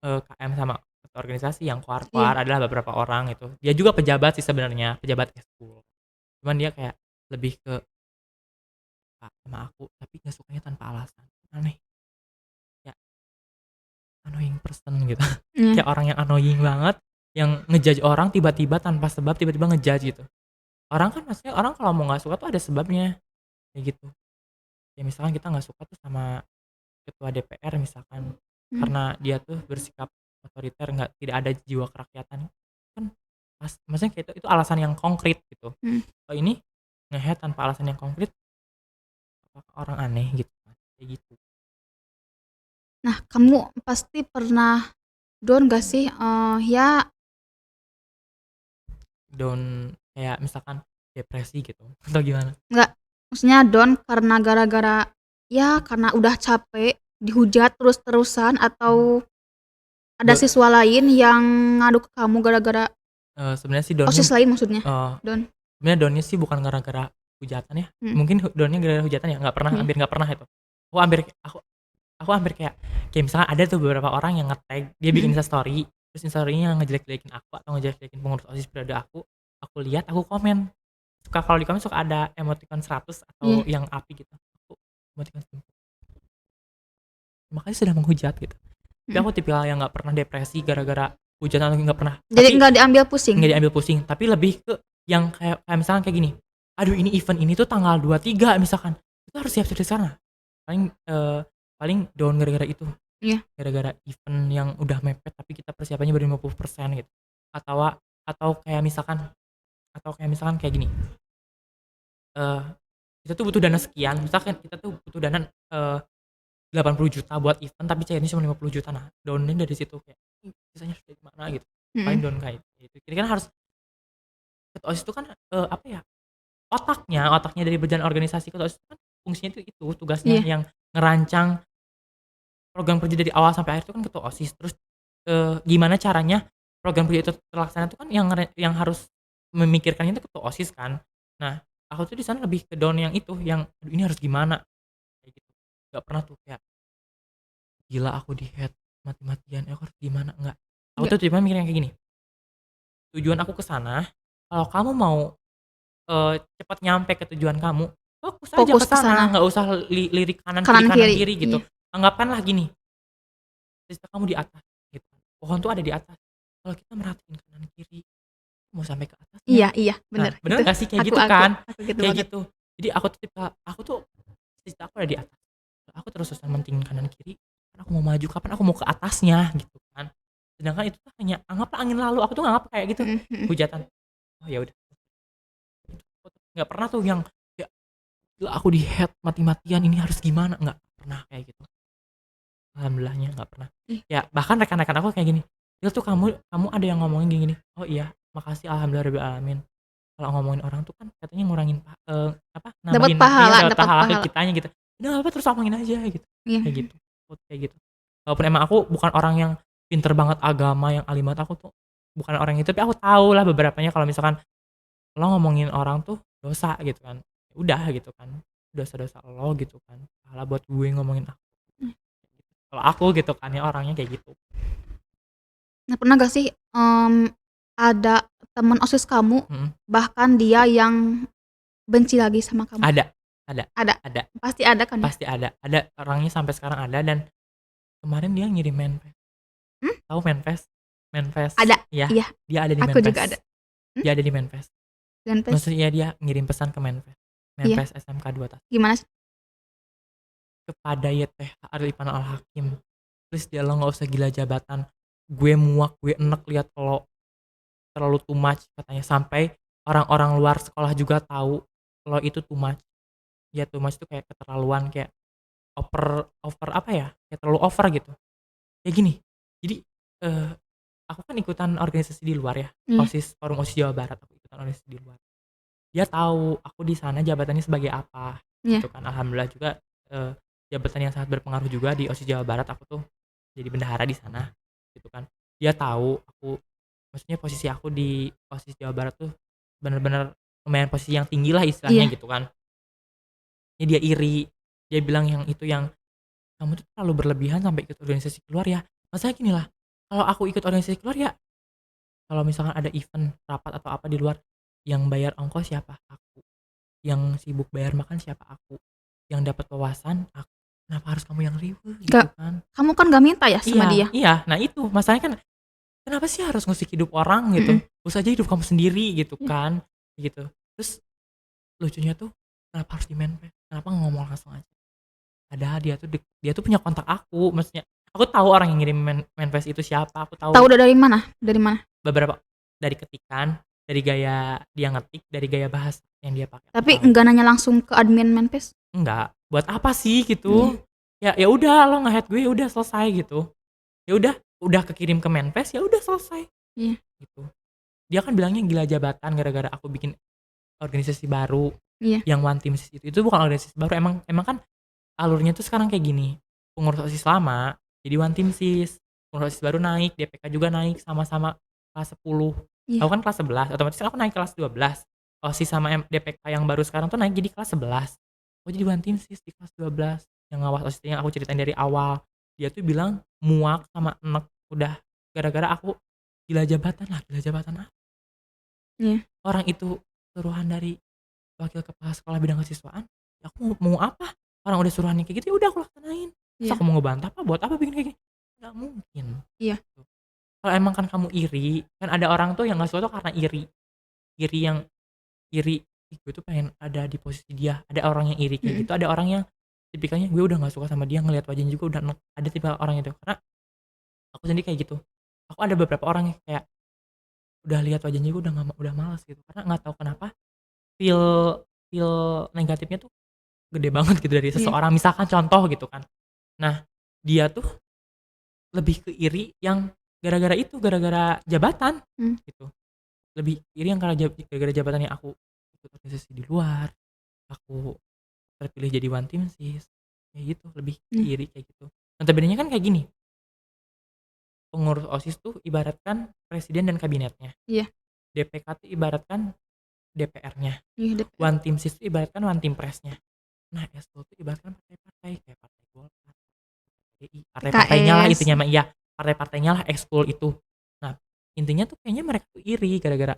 KM sama ketua organisasi, yang Iya. koar-koar adalah beberapa orang itu. Dia juga pejabat sih sebenarnya, pejabat eskul. Cuman dia kayak lebih ke suka sama aku, tapi nggak sukanya tanpa alasan. Aneh, ya annoying person gitu. Iya. Kayak orang yang annoying banget, yang nge-judge orang tiba-tiba tanpa sebab, tiba-tiba nge-judge gitu. Orang kan maksudnya orang kalau mau nggak suka tuh ada sebabnya, kayak gitu. Ya misalkan kita nggak suka tuh sama ketua DPR misalkan, Mmm, karena dia tuh bersikap otoriter, tidak ada jiwa kerakyatan, kan maksudnya kayak itu alasan yang konkret gitu. mhm. Kalau ini nge-hate tanpa alasan yang konkret, apakah orang aneh gitu kan, kayak gitu. Nah, kamu pasti pernah down gak sih? Ya Down kayak misalkan depresi gitu atau gimana? nggak, maksudnya down karena gara-gara ya karena udah capek dihujat terus-terusan atau ada Do siswa lain yang ngadu ke kamu gara-gara sebenarnya sih down-nya, OSIS lain maksudnya? eee, Down? sebenarnya down-nya sih bukan gara-gara hujatan ya, Mhm, mungkin down-nya gara-gara hujatan ya, nggak pernah, iya, hampir nggak pernah itu. Aku hampir aku hampir kayak misalkan ada tuh beberapa orang yang nge-tag, dia bikin mhm, Instastory, terus Instastory-nya ngejelek-jelekin aku atau ngejelek-jelekin pengurus OSIS periode aku lihat, aku komen. Suka kalau di komen suka ada emoticon 100 iya, atau yang api gitu, aku emoticon jempol, "Terima kasih sudah menghujat," gitu. Tapi mhm. aku tipikal yang nggak pernah depresi gara-gara hujatan, atau nggak pernah, Jadi tapi nggak diambil pusing? nggak diambil pusing, tapi lebih ke yang kayak kayak misalkan kayak gini, "Aduh ini event ini tuh tanggal 23," misalkan, itu harus siap-siap di sana. Paling, paling down gara-gara itu. Iya, Gara-gara event yang udah mepet tapi kita persiapannya baru 50% gitu. Atau kayak misalkan kayak gini, eee, kita tuh butuh dana sekian, misalkan kita tuh butuh dana, 80 juta buat event tapi cairnya cuma 50 juta. Nah, down-nya dari situ kayak, sisanya harus dari mana gitu, paling mhm, down kayak gitu. Jadi kan harus ketua OSIS itu kan, apa ya, otaknya dari berjalan organisasi ketua OSIS kan fungsinya itu tugasnya iya, yang ngerancang program kerja dari awal sampai akhir itu kan ketua OSIS. Terus, gimana caranya program kerja itu terlaksana itu kan yang harus memikirkannya itu ketua OSIS kan. Nah, aku tuh di sana lebih ke down yang itu, yang, "Aduh ini harus gimana?" Kayak gitu. Nggak pernah tuh kayak, "Gila aku di-hate mati-matian, aku harus gimana?" Enggak. Aku nggak tuh tipe mikir yang kayak gini, tujuan aku ke sana, kalau kamu mau, cepet nyampe ke tujuan kamu, fokus aja ke fokus ke sana, sana, nggak usah lirik kanan kanan kiri, kiri gitu. iya, Anggapkanlah gini, posisi kamu di atas gitu, pohon tuh ada di atas, kalau kita merhatiin kanan kiri, mau sampai ke iya, atasnya. iya, Nah, bener, bener itu nggak sih kayak aku gitu aku kan? aku gitu Kayak banget, gitu. Jadi aku tuh cita aku ada di atas, aku terus-terusan mentingin kanan kiri, karena aku mau maju, kapan aku mau ke atasnya gitu kan. Sedangkan itu tuh hanya anggaplah angin lalu, aku tuh nganggap kayak gitu, mhm, mhm. hujatan, oh ya udah, aku tuh nggak pernah tuh yang kayak, "Gila aku di-hate mati-matian, ini harus gimana?" Nggak pernah kayak gitu. Alhamdulillahnya nggak pernah. Ih, Ya bahkan rekan-rekan aku kayak gini, "Gil tuh kamu kamu ada yang ngomongin gini-gini." "Oh iya, makasih alhamdulillah rabbil alamin." Kalau ngomongin orang tuh kan katanya ngurangin apa, dapat nambahin iya pahala dapat dapat pahala ke pahala, kitanya gitu. "Udah nggak apa terus omongin aja," gitu. Kayak iya, gitu, kayak gitu. Walaupun emang aku bukan orang yang pinter banget agama, yang alim banget, aku tuh bukan orang itu, tapi aku tahulah beberapanya kalau misalkan lo ngomongin orang tuh dosa gitu kan. Ya udah gitu kan. dosa-dosa lo gitu kan, salah buat gue ngomongin aku. Mmm. Kalau aku gitu kan ya orangnya kayak gitu. Nah, pernah gak sih, ada temen OSIS kamu, Mhm. bahkan dia yang benci lagi sama kamu? Ada ada Ada? ada, Pasti ada kan ya? pasti ada orangnya sampai sekarang ada, dan kemarin dia ngirim manifest. Mmm? Tahu manifest? Manifest, Ada? iya, Iya, dia ada di aku juga ada. manifest, Mmm? dia ada di manifest. Fanpage? Maksudnya dia ngirim pesan ke manifest, Iya, manifest SMK 2 tas. gimana sih? Kepada YTH Arifin Al-Hakim, please dia lo nggak usah gila jabatan, gue muak, gue enek lihat lo terlalu too much katanya, sampai orang-orang luar sekolah juga tahu lo itu too much. Ya too much itu kayak keterlaluan, kayak over over apa ya, kayak terlalu over gitu. Kayak gini, jadi, eee, aku kan ikutan organisasi di luar ya, Iya, OSIS, Forum OSIS Jawa Barat, aku ikutan organisasi di luar. Dia tahu aku di sana jabatannya sebagai apa, iya, gitu kan. Alhamdulillah juga, eee, jabatan yang sangat berpengaruh juga di OSIS Jawa Barat, aku tuh jadi bendahara di sana, gitu kan. Dia tahu aku, maksudnya posisi aku di OSIS Jawa Barat tuh bener-bener lumayan posisi yang tinggi lah istilahnya iya, gitu kan. Ya dia iri, dia bilang yang itu yang, "Kamu tuh terlalu berlebihan sampai ikut organisasi keluar ya." Masalahnya gini lah, kalau aku ikut organisasi keluar ya, kalau misalkan ada event, rapat atau apa di luar, yang bayar ongkos siapa? Aku. Yang sibuk bayar makan siapa? Aku. Yang dapat wawasan aku. Kenapa harus kamu yang ribet gitu nggak, kan? kamu kan nggak minta ya sama Iya dia? iya, nah itu masalahnya kan, kenapa sih harus ngusik hidup orang gitu? Mhm, Urus aja hidup kamu sendiri gitu iya, kan, gitu. Terus lucunya tuh kenapa harus di-manage? Kenapa nggak ngomong langsung aja? Padahal dia tuh punya kontak aku, maksudnya aku tahu orang yang ngirim manifest itu siapa, aku tahu tahu udah dari mana? Dari mana? beberapa dari ketikan, dari gaya dia ngetik, dari gaya bahasa yang dia pakai, aku Tapi tahu. nggak nanya langsung ke admin Manpage? Enggak, buat apa sih Iya, gitu? Ya udah lo nge-head gue, ya udah selesai gitu. Ya udah kekirim ke manifest, ya udah selesai iya, gitu. Dia kan bilangnya gila jabatan gara-gara aku bikin organisasi baru iya, yang one team sis itu bukan organisasi baru, emang emang kan alurnya tuh sekarang kayak gini, pengurus OSIS lama jadi one team sis, pengurus OSIS baru naik, DPK juga naik sama-sama kelas 10. Aku iya, kan kelas 11, otomatis kan aku naik kelas 12. OSIS sama DPK yang baru sekarang tuh naik jadi kelas 11. Aku jadi one team sis di kelas 12, yang ngawas OSIS yang aku ceritain dari awal. Dia tuh bilang muak sama enek udah gara-gara aku gila jabatan lah, gila jabatan apa? iya, Orang itu suruhan dari wakil kepala sekolah bidang kesiswaan, ya aku mau apa? Orang udah suruhannya kayak gitu, ya udah aku laksanain. Terus iya, aku mau ngebantah apa, buat apa bikin kayak gini? Nggak mungkin. iya, Kalau emang kan kamu iri, kan ada orang tuh yang nggak suka tuh karena iri. Iri yang iri, "Ih, gue tuh pengen ada di posisi dia." Ada orang yang iri kayak mhm, gitu, ada orang yang tipikalnya, "Gue udah nggak suka sama dia, ngelihat wajahnya juga udah enek." Ada tipe orang itu. Karena aku sendiri kayak gitu. Aku ada beberapa orang yang kayak udah lihat wajahnya juga udah males gitu. Karena nggak tahu kenapa feel feel negatifnya tuh gede banget gitu dari iya, seseorang. Misalkan contoh gitu kan. Nah, dia tuh lebih ke iri yang gara-gara itu, gara-gara jabatan mmm, gitu. Lebih iri yang karena gara-gara jabatannya aku ikut organisasi di luar, aku terpilih jadi one team sis, kayak gitu, lebih mmm, iri kayak gitu. Notabene-nya kan kayak gini, pengurus OSIS tuh ibaratkan presiden dan kabinetnya, iya, DPK tuh ibaratkan DPR-nya, iya, DPR. one team sis tuh ibaratkan one team press-nya. Nah, Eskul tuh ibaratkan partai-partai kayak Partai Golkar, PDI, partai-partainya lah PKS, intinya mah, iya, partai-partainya lah ekskul itu. Nah, intinya tuh kayaknya mereka tuh iri gara-gara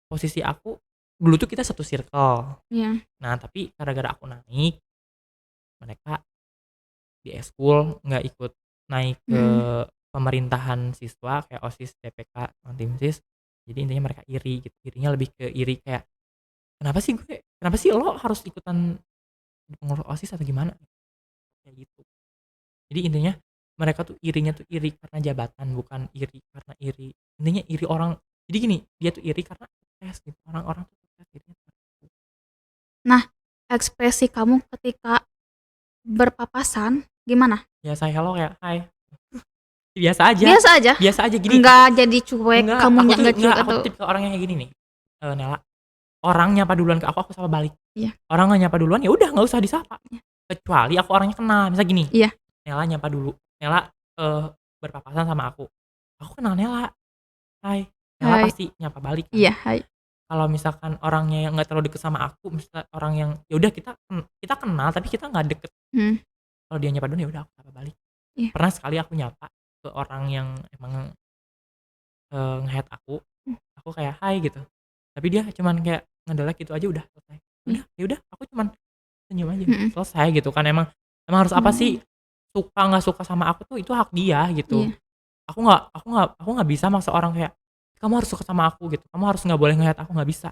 posisi aku dulu tuh kita satu circle. iya, Nah, tapi gara-gara aku naik, mereka di ekskul nggak ikut naik ke mhm, pemerintahan siswa kayak OSIS, DPK, Antimsis. Jadi intinya mereka iri gitu. Irinya lebih ke iri kayak, kenapa sih lo harus ikutan pengurus OSIS atau gimana? Kayak gitu. Jadi intinya mereka tuh irinya tuh iri karena jabatan, bukan iri karena iri. Intinya iri orang. Jadi gini, dia tuh iri karena sukses gitu. Orang-orang tuh sukses jadinya tertipu. nah, ekspresi kamu ketika berpapasan gimana? Ya saya hello kayak, "Hai." Biasa aja, Biasa aja? biasa aja gini aku Nggak jadi cuek, kamunya nggak cuek aku atau tuh tipikal orang yang kayak gini nih, Nela, orang nyapa duluan ke aku sapa balik. iya, Orang nggak nyapa duluan, ya udah nggak usah disapa. iya, Kecuali aku orangnya kenal, misal gini, iya, Nela nyapa dulu, Nela, berpapasan sama aku kenal Nela, hai, Nela hai, pasti nyapa balik kan. iya, hai, kalau misalkan orangnya yang nggak terlalu deket sama aku, misalnya orang yang ya udah kita kenal tapi kita nggak deket, Mhm, kalau dia nyapa duluan ya udah aku sapa balik. iya, Pernah sekali aku nyapa ke orang yang emang, nge-head mmm, aku kayak, "Hai," gitu. Tapi dia cuman kayak ngedelek gitu aja udah selesai. iya, Ya udah aku cuman senyum aja, mhm, selesai gitu kan. Emang emang harus apa oh, sih, suka nggak suka sama aku tuh itu hak dia gitu. iya, Aku nggak bisa maksa orang kayak, "Kamu harus suka sama aku," gitu, "kamu harus nggak boleh ngelihat aku," nggak bisa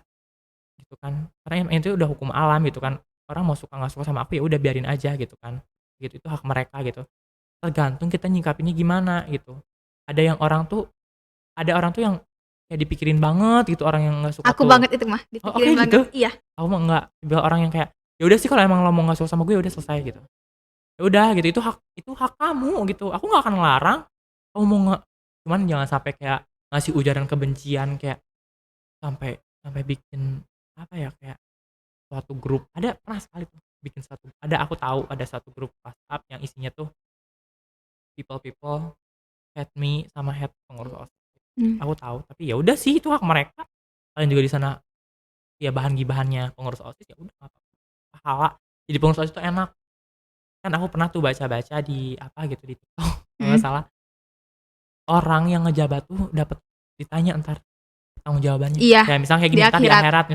gitu kan. Karena itu udah hukum alam gitu kan. Orang mau suka nggak suka sama aku ya udah biarin aja gitu kan. Gitu, itu hak mereka gitu. Tergantung kita nyikapinnya gimana gitu. Ada yang orang tuh ada orang tuh yang kayak dipikirin banget gitu orang yang nggak suka aku tuh. banget itu mah, Oh, oke dipikirin banget, gitu? iya, Aku mah enggak, tipe orang yang kayak, ya udah sih kalau emang lo mau nggak suka sama gue ya udah selesai gitu. Ya udah gitu, itu hak kamu gitu. Aku nggak akan ngelarang kamu mau cuman jangan sampai kayak ngasih ujaran kebencian kayak sampai sampai bikin apa ya, kayak suatu grup pernah sekali tuh bikin aku tahu ada satu grup WhatsApp yang isinya tuh people hate me sama hate pengurus OSIS. mmm, Aku tahu, tapi ya udah sih itu hak mereka. Kalian juga di sana ya bahan gibahannya pengurus OSIS ya udah nggak apa-apa. Pahala jadi pengurus OSIS itu enak. Kan aku pernah tuh baca-baca di apa gitu di TikTok kalau nggak mhm, salah, orang yang ngejabat tuh dapat ditanya entar tanggung jawabannya. iya, Kayak misalnya kayak di gini, entar di akhirat, akhirat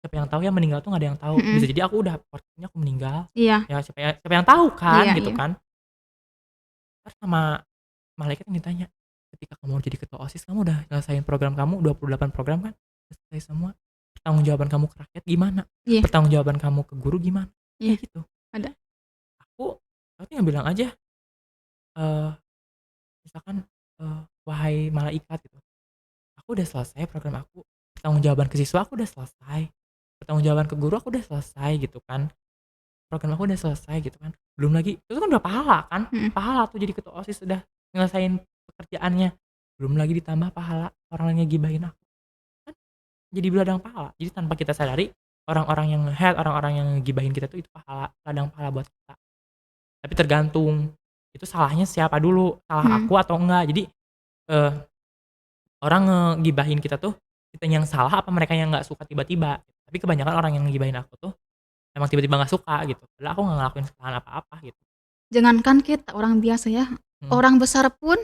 siapa yang tahu, yang meninggal tuh nggak ada yang tahu. Bisa mhm, jadi aku udah porsinya aku meninggal, iya, ya siapa yang tahu kan iya, gitu iya, kan. Entar sama malaikat yang ditanya, "Ketika kamu jadi ketua OSIS kamu udah nyelesain program kamu 28 program kan? Udah selesai semua. Pertanggungjawaban kamu ke rakyat gimana? iya, Pertanggungjawaban kamu ke guru gimana?" iya, Kayak gitu. ada, Aku tinggal bilang aja, eee, misalkan, "Wahai malaikat," gitu, "aku udah selesai program aku, pertanggungjawaban ke siswa aku udah selesai, pertanggungjawaban ke guru aku udah selesai," gitu kan, "program aku udah selesai," gitu kan. Belum lagi itu kan udah pahala kan, mhm, pahala tuh jadi ketua OSIS udah nyelesain pekerjaannya, belum lagi ditambah pahala orang yang ngegibahin aku, kan jadi ladang pahala. Jadi tanpa kita sadari, orang-orang yang nge-hate, orang-orang yang ngegibahin kita tuh itu pahala, ladang pahala buat kita. Tapi tergantung, itu salahnya siapa dulu, salah mhm, aku atau enggak. Jadi, eee, orang ngegibahin kita tuh, kitanya yang salah apa mereka yang nggak suka tiba-tiba. Tapi kebanyakan orang yang ngegibahin aku tuh, emang tiba-tiba nggak suka gitu, padahal aku nggak ngelakuin kesalahan apa-apa gitu. jangankan kita orang biasa ya, Mhm orang besar pun,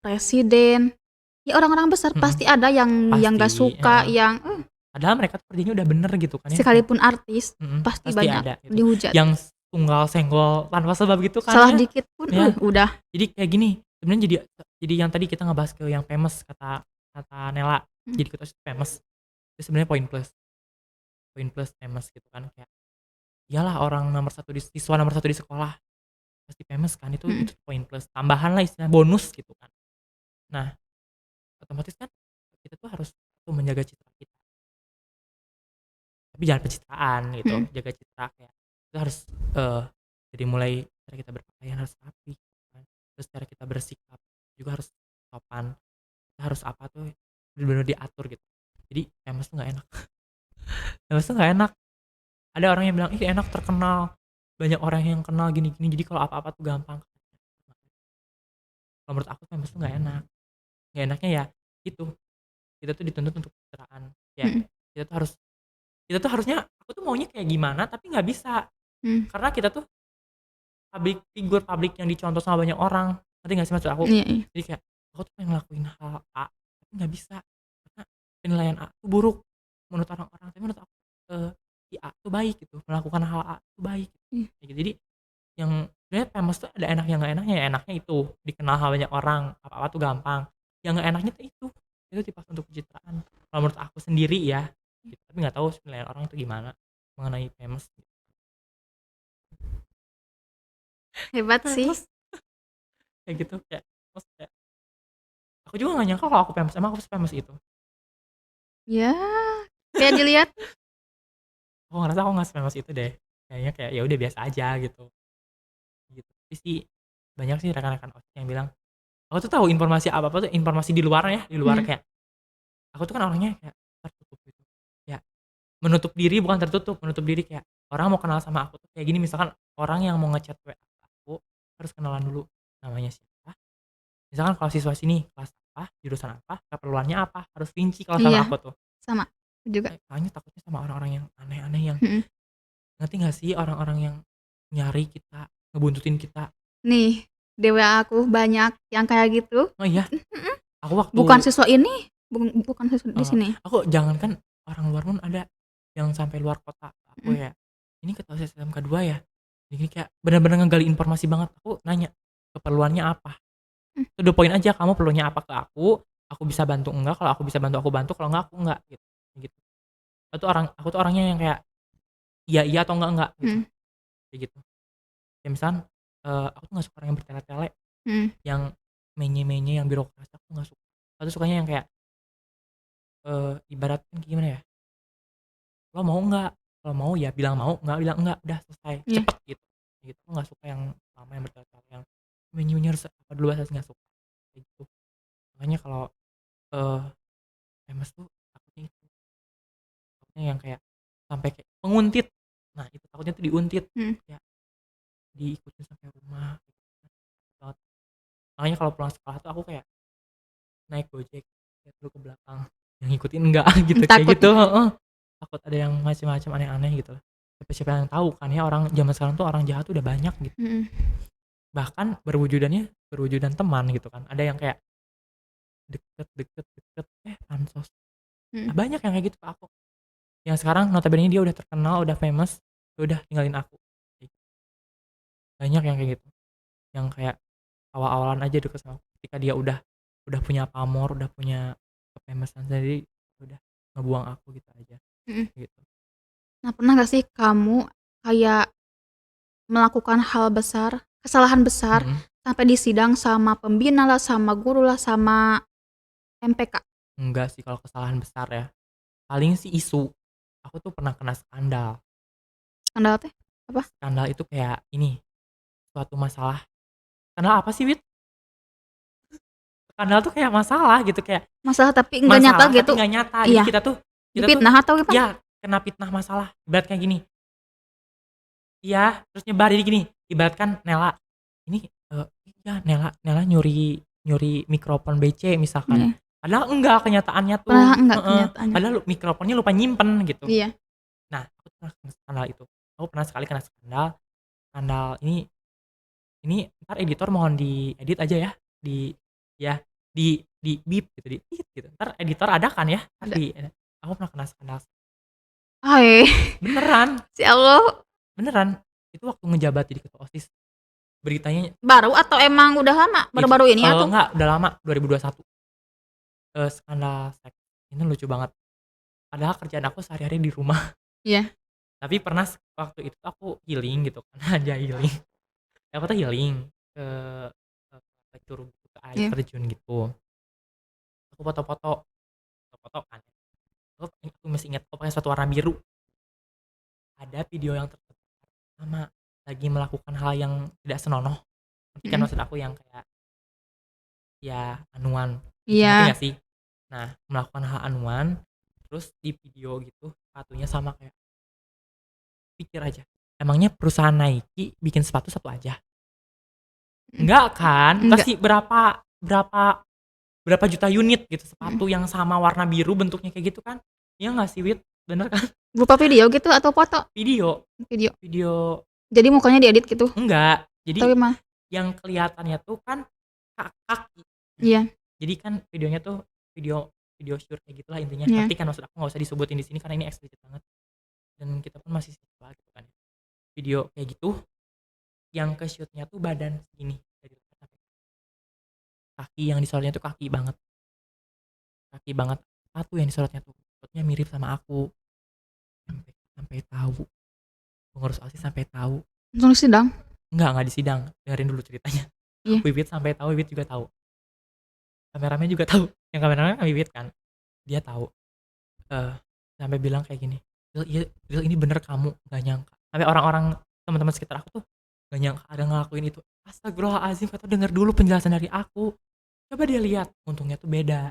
presiden, ya orang-orang besar mhm, pasti ada yang nggak pasti, suka, heeh. yang Padahal mereka tuh kerjanya udah bener gitu kan ya, kayak sekalipun artis, pasti pasti banyak ada gitu. dihujat, Yang tunggal senggol tanpa sebab gitu kan salah ya, dikit pun, ya. udah, Jadi kayak gini, sebenarnya jadi yang tadi kita ngebahas ke yang famous kata kata Nela, mmm, jadi kita famous, itu sebenarnya poin plus famous gitu kan, kayak iyalah orang nomor satu siswa nomor satu di sekolah, pasti famous kan, itu mhm, itu poin plus, tambahan lah istilah bonus gitu kan. Nah, otomatis kan kita tuh harus tuh menjaga citra kita, tapi jangan pencitraan gitu, mhm, jaga citra kayak kita harus, dari mulai cara kita berpakaian harus rapi gitu kan, terus cara kita bersikap juga harus sopan, kita harus apa tuh bener-bener diatur gitu. Jadi famous tuh nggak enak, famous tuh nggak enak. Ada orang yang bilang, "Ih enak terkenal, banyak orang yang kenal gini-gini, jadi kalau apa-apa tuh gampang." Kalau menurut aku famous tuh nggak enak. Nggak enaknya ya itu, kita tuh dituntut untuk pencitraan. Ya mhm, kita tuh harus kita tuh harusnya aku tuh maunya kayak gimana tapi nggak bisa. mmm, Karena kita tuh figur publik yang dicontoh sama banyak orang. Ngerti nggak sih maksud aku? iya, iya, Jadi kayak aku tuh pengen ngelakuin hal A, tapi nggak bisa. Karena penilaian A tuh buruk menurut orang-orang, tapi menurut aku, eee, si A tuh baik gitu, melakukan hal A tuh baik. iya, Kayak gitu. Jadi yang sebenarnya famous tuh ada enaknya nggak enaknya, ya enaknya itu dikenal sama banyak orang, apa-apa tuh gampang. Yang nggak enaknya tuh itu dipakai untuk pencitraan. Kalau menurut aku sendiri ya, gitu. Tapi nggak tahu penilaian orang itu gimana mengenai famous. hebat sih, Famous kayak gitu, kayak terus kayak aku juga nggak nyangka kalau aku famous, emang aku famous itu. ya, kayak dilihat, Aku ngerasa aku nggak se-famous itu deh. Kayaknya kayak ya udah biasa aja gitu, gitu. Tapi sih banyak sih rekan-rekan OSIS yang bilang, aku tuh tahu informasi apa-apa tuh informasi di luar ya, di luar mhm, kayak aku tuh kan orangnya kayak tertutup gitu. Ya menutup diri bukan tertutup, menutup diri kayak orang mau kenal sama aku tuh kayak gini, misalkan orang yang mau nge-chat WA aku harus kenalan dulu, namanya siapa, misalkan kalau siswa sini kelas apa, jurusan apa, keperluannya apa, harus rinci kalau sama iya, aku tuh. sama, juga. Soalnya takutnya sama orang-orang yang aneh-aneh yang Mhm. ngerti nggak sih orang-orang yang nyari kita, ngebuntutin kita. Nih, di WA aku banyak yang kayak gitu. Oh iya? Mhm. Aku waktu Bukan siswa ini, bukan siswa di sini. aku jangankan orang luar pun ada yang sampai luar kota aku Mhm. ya, "Ini ketua OSIS SMK 2 ya?" Jadi kayak bener-bener ngegali informasi banget. Aku nanya, "Keperluannya apa?" Mmm, To the point aja, "Kamu perlunya apa ke aku bisa bantu enggak, kalau aku bisa bantu aku bantu, kalau enggak aku enggak," gitu. Aku tuh orangnya yang kayak iya iya atau enggak gitu, mhm, kayak gitu. Kayak misalkan, aku tuh nggak suka orang yang bertele-tele, mhm, yang menye-menye, yang birokrasi, aku nggak suka. Aku tuh sukanya yang kayak, ibaratnya gimana ya, "Lo mau nggak? Kalau mau ya bilang mau, nggak bilang enggak, udah selesai, iya, cepet," gitu. Aku nggak suka yang lama, yang bertele-tele, yang menye-menye harus apa dulu, harus nggak suka, kayak gitu. Makanya kalau, eee, MS tuh takutnya itu, takutnya yang kayak sampai kayak menguntit. Nah itu takutnya tuh diuntit, mhm. kayak diikutin sampai rumah, gitu kan, takut banget. Makanya kalau pulang sekolah tuh aku kayak naik Gojek, lihat dulu ke belakang, yang ngikutin enggak gitu, kayak Takut, gitu heeh. Takut ada yang macem-macem aneh-aneh gitu loh. Siapa yang tahu kan ya orang zaman sekarang tuh orang jahat tuh udah banyak gitu. mhm, Bahkan berwujudan teman gitu kan. Ada yang kayak deket, pansos. mhm. Banyak yang kayak gitu ke aku. Yang sekarang notabene dia udah terkenal, udah famous, ya udah tinggalin aku. Banyak yang kayak gitu. Yang kayak awal-awalan aja deket sama aku. Ketika dia udah punya pamor, udah punya ke-famous-an sendiri, ya udah ngebuang aku gitu aja, Mhm. gitu. Nah, pernah nggak sih kamu kayak melakukan hal besar, kesalahan besar, Mhm. sampai disidang sama pembina lah, sama guru lah, sama MPK? Enggak sih kalau kesalahan besar ya, paling sih isu. Aku tuh pernah kena skandal. Skandal teh apa? Skandal itu kayak ini, suatu masalah, skandal apa sih, Wit? Skandal tuh kayak masalah gitu, kayak Masalah tapi enggak nyata masalah tapi gitu? nggak nyata. Jadi Iya, kita tuh difitnah atau gimana? ya kena fitnah masalah. Ibarat kayak gini, iya, terus nyebar jadi gini, ibaratkan Nela, ini, iya Nela Nela nyuri nyuri mikrofon BC misalkan, Iya, padahal enggak kenyataannya pernah tuh enggak heeh, kenyataannya? padahal mikrofonnya lupa nyimpen gitu. Iya, Nah, aku pernah kena skandal itu. Aku pernah sekali kena skandal, skandal ini entar editor mohon diedit aja ya, ya, di-beep gitu, di-tit gitu. Entar editor ada kan ya, entar ada. aku pernah kena skandal Hai, beneran si Allah, beneran, itu waktu ngejabat jadi ketua OSIS, beritanya baru atau emang udah lama? itu Baru-baru ini atau? enggak, udah lama, 2021, skandal seks, ini lucu banget. Padahal kerjaan aku sehari-hari di rumah, Iya, tapi pernah waktu itu aku healing gitu kan, aja healing. Aku tuh healing ke ke curug gitu, ke air iya, terjun gitu. Aku foto-foto kan, aku masih ingat aku pakai sepatu warna biru. Ada video yang sama, lagi melakukan hal yang tidak senonoh, ngerti kan mhm, maksud aku yang kayak, ya anuan gitu, ngerti iya, nggak sih? Nah, melakukan hal anuan, terus di video gitu sepatunya sama kayak, pikir aja, emangnya perusahaan Nike bikin sepatu satu aja? mhm, Enggak kan? enggak, Pasti berapa berapa juta unit gitu mhm. sepatu yang sama warna biru bentuknya kayak gitu kan? Iya nggak sih, Wit? Bener kan? Berupa video gitu atau foto? Video Video. video Jadi mukanya diedit gitu? enggak, Atau jadi gimana? yang kelihatannya tuh kan kaki. Nah, Iya, jadi kan videonya tuh video video shoot kayak gitulah intinya, iya, ngerti kan maksud aku, nggak usah disebutin di sini karena ini eksplisit banget dan kita pun masih siswa gitu kan. Video kayak gitu yang ke shoot-nya tuh badan segini dari leher sampai kaki, yang disorotnya tuh kaki banget, sepatu yang disorotnya tuh sepatunya mirip sama aku, sampai sampai tahu, pengurus OSIS sampai tahu. langsung sidang? Enggak di sidang, dengerin dulu ceritanya. Iya, Wiwit sampai tahu, Wiwit juga tahu, kameramen juga tahu, yang kameramen kan Wiwit kan, dia tahu, eee, sampai bilang kayak gini, "Ril ini bener kamu, nggak nyangka." Sampai orang-orang teman-teman sekitar aku tuh nggak nyangka ada ngelakuin itu. Astagfirullahaladzim, kata denger dulu penjelasan dari aku, coba dia lihat, untungnya tuh beda,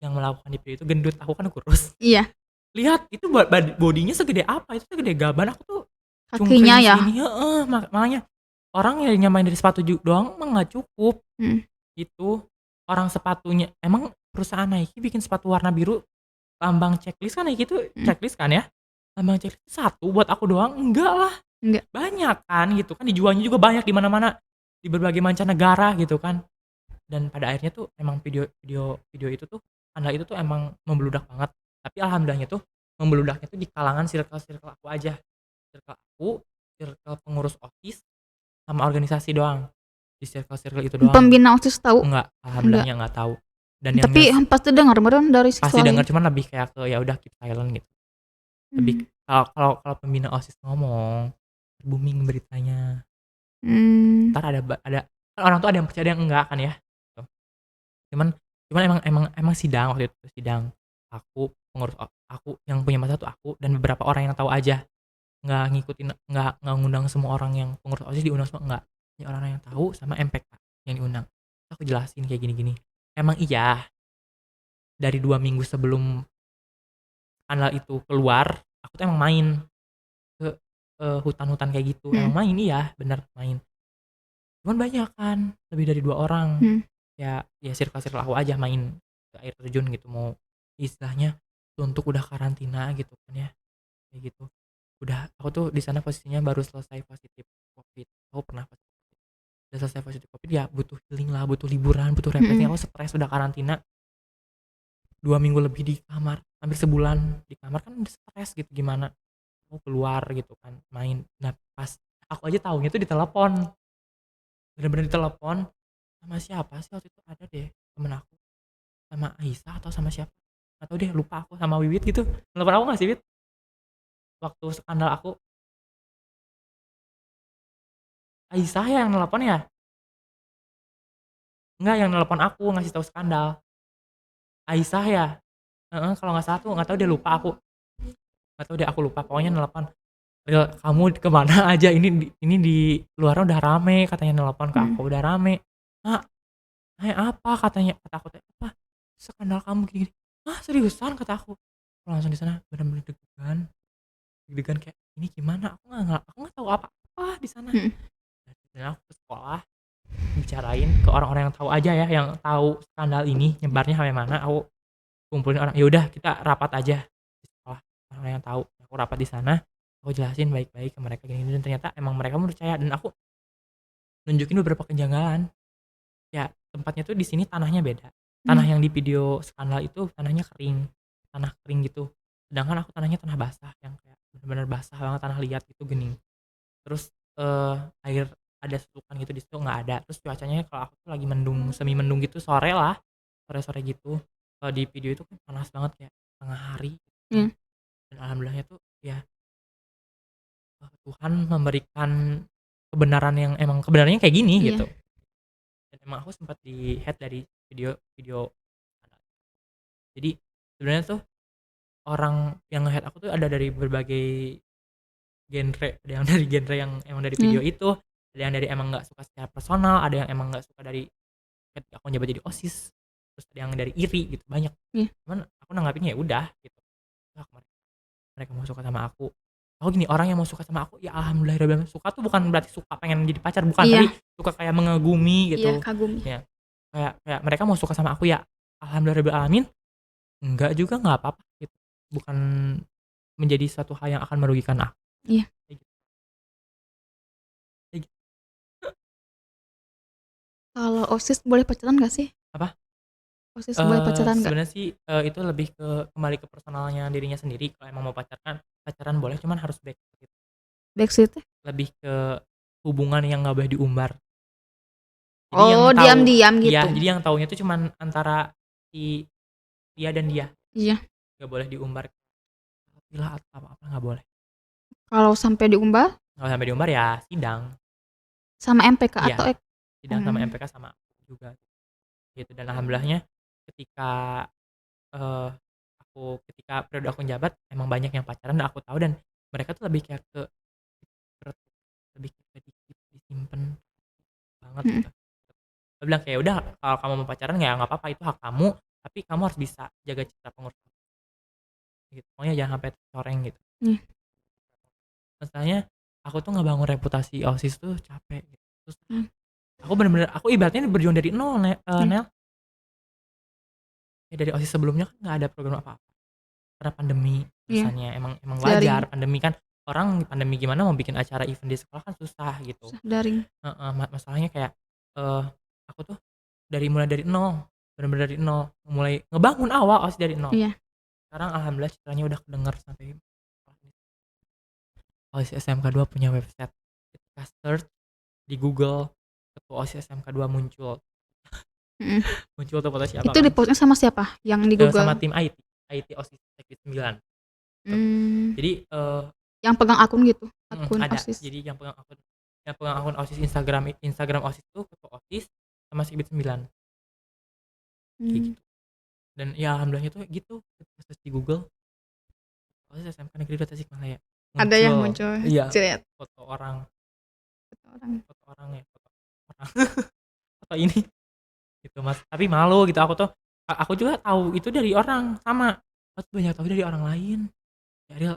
yang melakukan di video itu gendut, aku kan kurus. iya, Lihat itu bodinya segede apa, itu segede gaban, aku tuh kakinya cungkring ya? segini heeh, makanya orang yang nyamain dari sepatu doang mah nggak cukup, Mhm, gitu. Orang sepatunya emang perusahaan Nike bikin sepatu warna biru lambang checklist kan kayak gitu, Mhm. checklist kan ya, lambang checklist 1 buat aku doang, enggak lah, Enggak. banyak kan gitu kan, dijualnya juga banyak di mana-mana, di berbagai mancanegara gitu kan. Dan pada akhirnya tuh emang video itu tuh, skandal itu tuh emang membludak banget, tapi alhamdulillahnya tuh membeludaknya tuh di kalangan circle-circle aku aja, circle aku, circle pengurus OSIS, sama organisasi doang, di circle-circle itu doang. Pembina OSIS tahu? Enggak, Enggak. alhamdulillahnya enggak tahu. Dan yang Tapi pasti dengar meren dari pasti siswa denger lain. cuman lebih kayak ke ya udah keep silent gitu. Lebih Mmm. kalau pembina OSIS ngomong, booming beritanya. Mmm. Entar ada kan orang tuh ada yang percaya ada yang enggak kan ya, gitu. Cuman cuman emang sidang waktu itu, sidang. Aku yang punya masalah tuh aku dan beberapa orang yang tahu aja. Nggak ngundang semua orang yang pengurus OSIS diundang semua, enggak. Hanya orang-orang yang tahu sama MPK yang diundang. Aku jelasin kayak gini-gini, emang iya, dari 2 minggu sebelum skandal itu keluar, aku tuh emang main ke, hutan-hutan kayak gitu, emang Mhm. main, iya, bener main. Cuman banyakan, lebih dari 2 orang. Mhm. Ya circle-circle aku aja main ke air terjun gitu, mau istilahnya untuk udah karantina gitu kan ya, kayak gitu. Aku tuh di sana posisinya baru selesai positif Covid, aku pernah positif Covid. Udah selesai positif Covid ya butuh healing lah, butuh liburan, butuh refreshing, Mhm. aku stres udah karantina 2 minggu lebih di kamar, hampir sebulan di kamar kan stres gitu gimana, aku keluar gitu kan, main. Nah pas aku aja taunya tuh ditelepon, bener-bener ditelepon sama siapa sih waktu itu, ada deh temen aku, sama Aisyah atau sama siapa, nggak tahu deh lupa aku, sama Wiwit gitu. Telepon aku nggak sih Wit? Waktu skandal aku, Aisyah ya yang nelepon ya? Enggak, yang nelepon aku ngasih tahu skandal, Aisyah ya? Heeh, kalau nggak salah tuh, nggak tahu deh lupa aku, nggak tahu deh aku lupa, pokoknya nelepon, "Ril, kamu kemana aja? Ini di luar udah rame," katanya nelepon ke Mhm. aku, "udah rame." "Ah, apa?" katanya, kata aku teh, "Apa? Skandal kamu gini-gini." "Hah, seriusan?" kata aku. Langsung di sana bener-bener deg-degan, deg-degan kayak, "Ini gimana?" Aku nggak tahu apa-apa di sana. Mhm. Dan aku ke sekolah, bicarain ke orang-orang yang tahu aja ya, yang tahu skandal ini nyebarnya sampai mana, aku kumpulin orang, ya udah kita rapat aja di sekolah, orang yang tahu. Aku rapat di sana, aku jelasin baik-baik ke mereka gini-gini, dan ternyata emang mereka percaya, dan aku nunjukin beberapa kejanggalan. Ya, tempatnya tuh di sini tanahnya beda. Tanah Mhm. yang di video skandal itu tanahnya kering, tanah kering gitu. Sedangkan aku tanahnya tanah basah, yang kayak bener-bener basah banget, tanah liat gitu, gening. Terus, air ada setukan gitu di situ nggak ada. Terus cuacanya kalau aku tuh lagi mendung, semi mendung gitu, sore lah, sore-sore gitu. Kalau di video itu kan panas banget kayak tengah hari gitu kan. Iya. Dan alhamdulillahnya tuh ya, Tuhan memberikan kebenaran yang emang kebenarannya kayak gini Iya. gitu. Dan emang aku sempat di-head dari video video jadi sebenarnya tuh orang yang nge-head aku tuh ada dari berbagai genre, ada yang dari genre yang emang dari video Iya. itu, ada yang dari emang nggak suka secara personal, ada yang emang nggak suka dari ketika aku njabat jadi OSIS, terus ada yang dari iri gitu, banyak. Iya. Cuman aku nanggapinnya ya udah gitu, hak mereka mau suka sama aku gini, orang yang mau suka sama aku ya alhamdulillahirabbil alamin, suka tuh bukan berarti suka pengen jadi pacar, bukan, tapi Iya. suka kayak mengagumi Iya, gitu, kagum ya. ya. Kayak mereka mau suka sama aku ya alhamdulillahirabbil alamin, enggak juga nggak apa-apa gitu, bukan menjadi suatu hal yang akan merugikan aku, Iya. kayak gitu kayak gitu. Kalau OSIS boleh pacaran nggak sih? Apa? OSIS boleh pacaran nggak? Sebenarnya sih, itu lebih kembali ke personalnya dirinya sendiri, kalau emang mau pacaran, pacaran boleh, cuman harus baik gitu. Backstreet teh? Lebih ke hubungan yang nggak boleh diumbar. Jadi yang Oh, tahu, diam-diam iya, gitu? jadi yang taunya tuh cuman antara si dia dan dia, Iya. nggak boleh diumbar, gila atau apa-apa nggak boleh. Kalau sampai diumbar Kalau sampai diumbar ya sidang, sama MPK iya, atau sidang sama mmm. MPK sama aku juga, gitu. Dan alhamdulillahnya ketika, eee, ketika periode aku njabat emang banyak yang pacaran dan aku tahu, dan mereka tuh lebih kayak ke lebih ke dikit, disimpen banget Mhm. gitu. Dia bilang kayak, "Udah kalau kamu mau pacaran ya nggak apa-apa, itu hak kamu, tapi kamu harus bisa jaga citra pengurus," gitu. Pokoknya jangan sampai tercoreng gitu. Iya. Masalahnya aku tuh ngebangun reputasi OSIS tuh capek gitu. Terus Mmm. aku bener-bener, aku ibaratnya berjuang dari nol, Iya. Nel. Ya dari OSIS sebelumnya kan nggak ada program apa-apa. karena pandemi Iya, alasannya. Emang daring, wajar pandemi kan, orang pandemi gimana mau bikin acara event di sekolah kan susah gitu. susah daring. Heeh, masalahnya kayak, eee, aku tuh mulai dari nol, bener-bener dari nol, mulai ngebangun awal OSIS dari nol. Iya, Sekarang alhamdulillah citranya udah kedenger sampai OSIS SMK 2 punya website. Ketika search di Google, ketua OSIS SMK 2 muncul. mhm. Muncul tuh foto siapa Itu kan, di-post-nya sama siapa yang di sama Google? tim IT OSIS Sekbid 9 gitu. Mmm, Jadi, yang pegang akun gitu? Akun ada. OSIS? Jadi yang pegang akun OSIS Instagram OSIS tuh ketua OSIS sama Sekbid 9 kayak Mmm, gitu. Dan ya alhamdulillahnya tuh gitu, ketika search di Google, OSIS SMK Negeri 2 Tasikmalaya, ada yang muncul. muncul, Iya, jret, foto orang orang. foto orang ya, foto orang, foto ini gitu, Mas. Tapi malu gitu, aku juga tahu itu dari orang sama, aku tuh banyak tahu dari orang lain. "Ya Ril,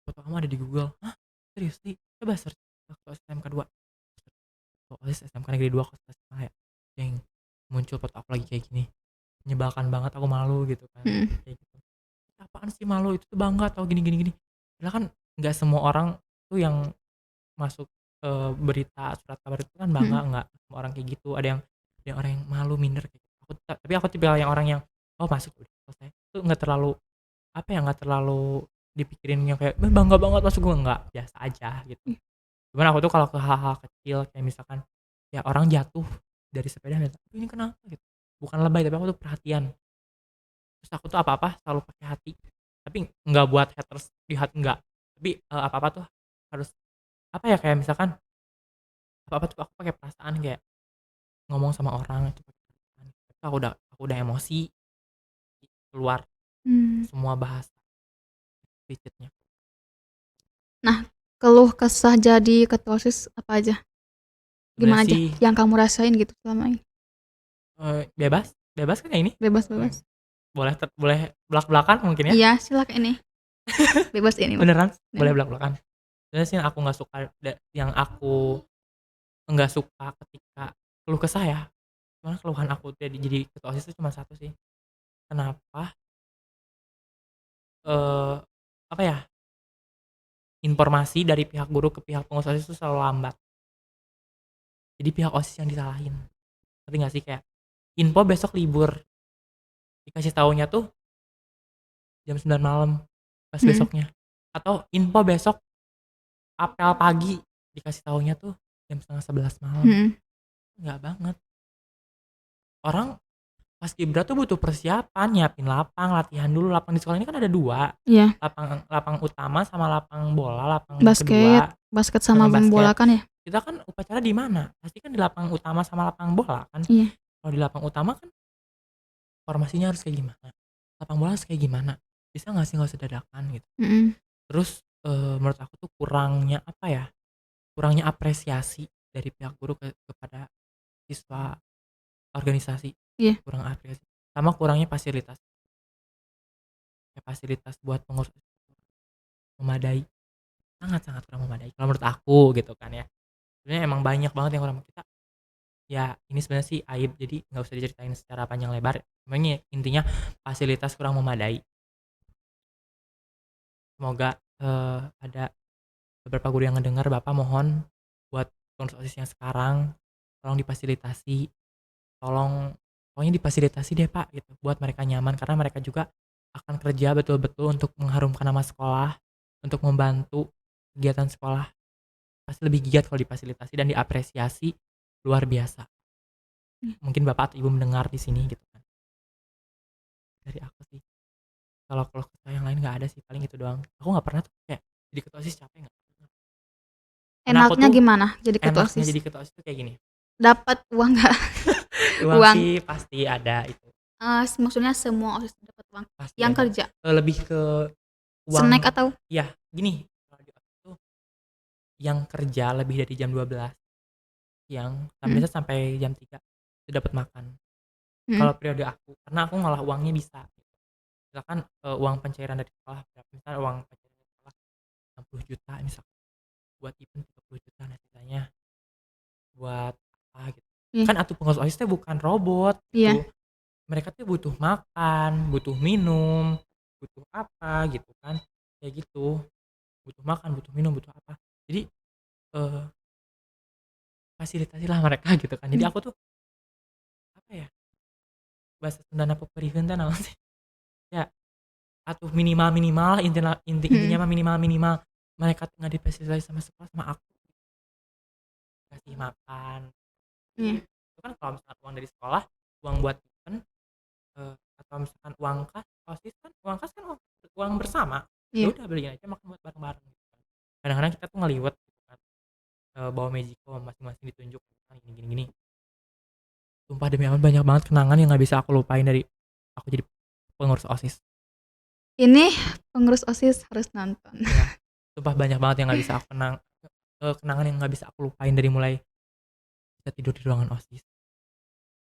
foto kamu ada di Google." "Hah? Serius Li? Coba search waktu SMK 2." OSIS SMK Negeri 2 Kota Tasikmalaya. Jeng, muncul foto aku lagi kayak gini. Menyebalkan banget, aku malu gitu kan, Mhm, kayak gitu. "Apaan sih malu? Itu tuh bangga tau gini gini gini." Padahal kan nggak semua orang tuh yang masuk, berita surat kabar itu kan bangga, mhm, nggak semua orang kayak gitu. Ada yang orang yang malu, minder kayak gitu. Tapi aku tipikal yang orang yang, "Oh masuk udah selesai." Itu nggak terlalu, apa ya, nggak terlalu dipikirin yang kayak, bangga banget masuk." Gue nggak, biasa aja gitu. ih, Cuman aku tuh kalau ke hal-hal kecil kayak misalkan, ya orang jatuh dari sepeda misalkan, "Ini kenapa?" Gitu. Bukan lebay, tapi aku tuh perhatian. Terus aku tuh apa-apa selalu pakai hati. Tapi nggak buat haters lihat, enggak. Tapi, apa-apa tuh harus, apa ya, kayak misalkan apa-apa tuh aku pakai perasaan, kayak ngomong sama orang itu pakai perasaan. Tapi aku udah emosi, keluar mmm. semua bahasa licitnya. Nah, keluh kesah jadi ketua OSIS apa aja? Sebenarnya Gimana aja sih, yang kamu rasain gitu selama ini? bebas bebas kan ya ini? Bebas Mmm, bebas. boleh belak-belakan mungkin ya? Iya, silakan ini, bebas ini mah. Beneran? Boleh Bener. belak-belakan. Sebenarnya sih yang aku nggak suka ketika keluh kesah ya, cuman keluhan aku jadi ketua OSIS itu cuma satu sih, kenapa, eee, apa ya, informasi dari pihak guru ke pihak pengurus OSIS itu selalu lambat. Jadi pihak OSIS yang disalahin, ngerti nggak sih? Kayak info besok libur, dikasih taunya tuh jam 9 malam pas Mhm, besoknya, atau info besok apel pagi, dikasih taunya tuh jam setengah 11 malam. mhm, Enggak banget. Orang paskibra tuh butuh persiapan, nyiapin lapang, latihan dulu. Lapang di sekolah ini kan ada 2, iya, lapang lapang utama sama lapang bola, lapang basket kedua basket sama sama bola basket. kan ya? Kita kan upacara di mana? Pasti kan di lapang utama sama lapang bola kan. Iya, Kalau di lapang utama kan formasinya harus kayak gimana, lapang bola harus kayak gimana, bisa nggak sih nggak usah dadakan gitu. mhm, Terus, menurut aku tuh kurangnya, apa ya, kurangnya apresiasi dari pihak guru kepada siswa organisasi, iya, kurang apresiasi, sama kurangnya fasilitas. Ya fasilitas buat pengurus memadai, sangat-sangat kurang memadai kalau menurut aku gitu kan ya. Sebenarnya emang banyak banget yang kurang, kita ya ini sebenarnya sih aib, jadi nggak usah diceritain secara panjang lebar. Pokoknya intinya fasilitas kurang memadai. Semoga, ada beberapa guru yang ngedengar, Bapak mohon buat pengurus OSIS yang sekarang, tolong difasilitasi, tolong pokoknya difasilitasi deh Pak gitu, buat mereka nyaman karena mereka juga akan kerja betul-betul untuk mengharumkan nama sekolah, untuk membantu kegiatan sekolah. Pasti lebih giat kalau difasilitasi dan diapresiasi luar biasa. iya. Mungkin Bapak atau Ibu mendengar di sini gitu kan. Dari aku sih. Kalau kesah yang lain nggak ada sih, paling itu doang. Aku nggak pernah tuh kayak jadi ketua OSIS capek, nggak pernah. Karena aku Enaknya tuh gimana jadi ketua enaknya OSIS? jadi ketua OSIS tuh kayak gini, Dapat uang nggak? uang Uang, sih pasti ada itu, maksudnya semua OSIS dapat uang? pasti Yang ada. kerja, Lebih ke snack uang, atau ya gini, kalau di OSIS tuh yang kerja lebih dari jam 12 siang, mhm, biasa sampai jam 3 itu dapat makan. mhm, Kalau periode aku, karena aku ngolah uangnya bisa. Misalkan, uang pencairan dari sekolah berapa, misal uang pencairan dari sekolah 60 juta misalkan, buat event 30 juta, nah sisanya buat apa gitu. iya, Kan atuh pengurus OSIS teh bukan robot iya, gitu. Mereka tuh butuh makan, butuh minum, butuh apa gitu kan, kayak gitu, butuh makan, butuh minum, butuh apa. Jadi, eee, fasilitasilah mereka gitu kan. Jadi Mmm, aku tuh, apa ya, bahasa Sundana peperikeun teh naon sih, ya atuh minimal-minimal mhm, intinya mah minimal-minimal mereka tuh nggak difasilitasi sama sekolah sama aku, kasih makan. iya Itu kan kalau misalkan uang dari sekolah, uang buat event, atau misalkan uang kas, OSIS kan uang kas kan uang bersama, ya iya. udah beliin aja makan buat bareng-bareng gitu kan. Kadang-kadang kita tuh ngeliwet gitu kan, bawa Magicom masing-masing ditunjuk, ah, gini gini gini. Sumpah demi amat banyak banget kenangan yang nggak bisa aku lupain dari aku jadi pengurus OSIS. Ini pengurus OSIS harus nonton. Iya, sumpah banyak banget yang nggak bisa aku kenangan yang nggak bisa aku lupain dari mulai kita tidur di ruangan OSIS.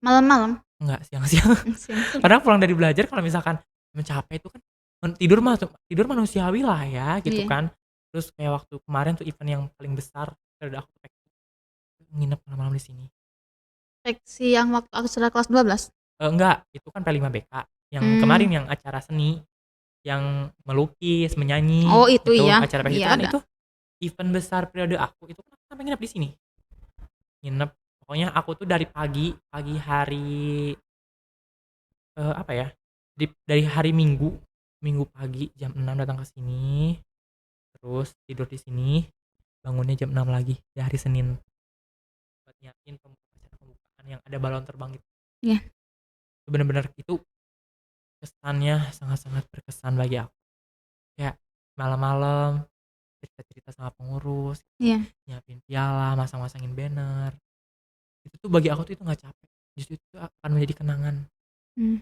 Malam-malam? Enggak, siang-siang. Siang-siang. Padahal pulang dari belajar kalau misalkan capek itu kan tidur mah tidur manusiawi lah ya gitu Iya, kan. Terus kayak waktu kemarin tuh event yang paling besar, udah aku nginep malam-malam di sini. seksi yang waktu aksara kelas 12? Enggak, itu kan P5BK, yang kemarin Mmm, yang acara seni, yang melukis, menyanyi, oh itu itu iya, acara iya itu kan ada. itu event besar periode aku, itu kan aku sampai nginep di sini. Nginep, pokoknya aku tuh dari pagi pagi hari, apa ya, dari hari Minggu, Minggu pagi jam 6 datang ke sini, terus tidur di sini, bangunnya jam 6 lagi di hari Senin, buat nyiapin acara pembukaan yang ada balon terbang itu. Iya, Itu bener-bener itu kesannya sangat-sangat berkesan bagi aku. Kayak malam-malam cerita-cerita sama pengurus gitu, iya, nyiapin piala, masang-masangin banner. Itu tuh bagi aku tuh itu nggak capek, justru itu akan menjadi kenangan. mmm,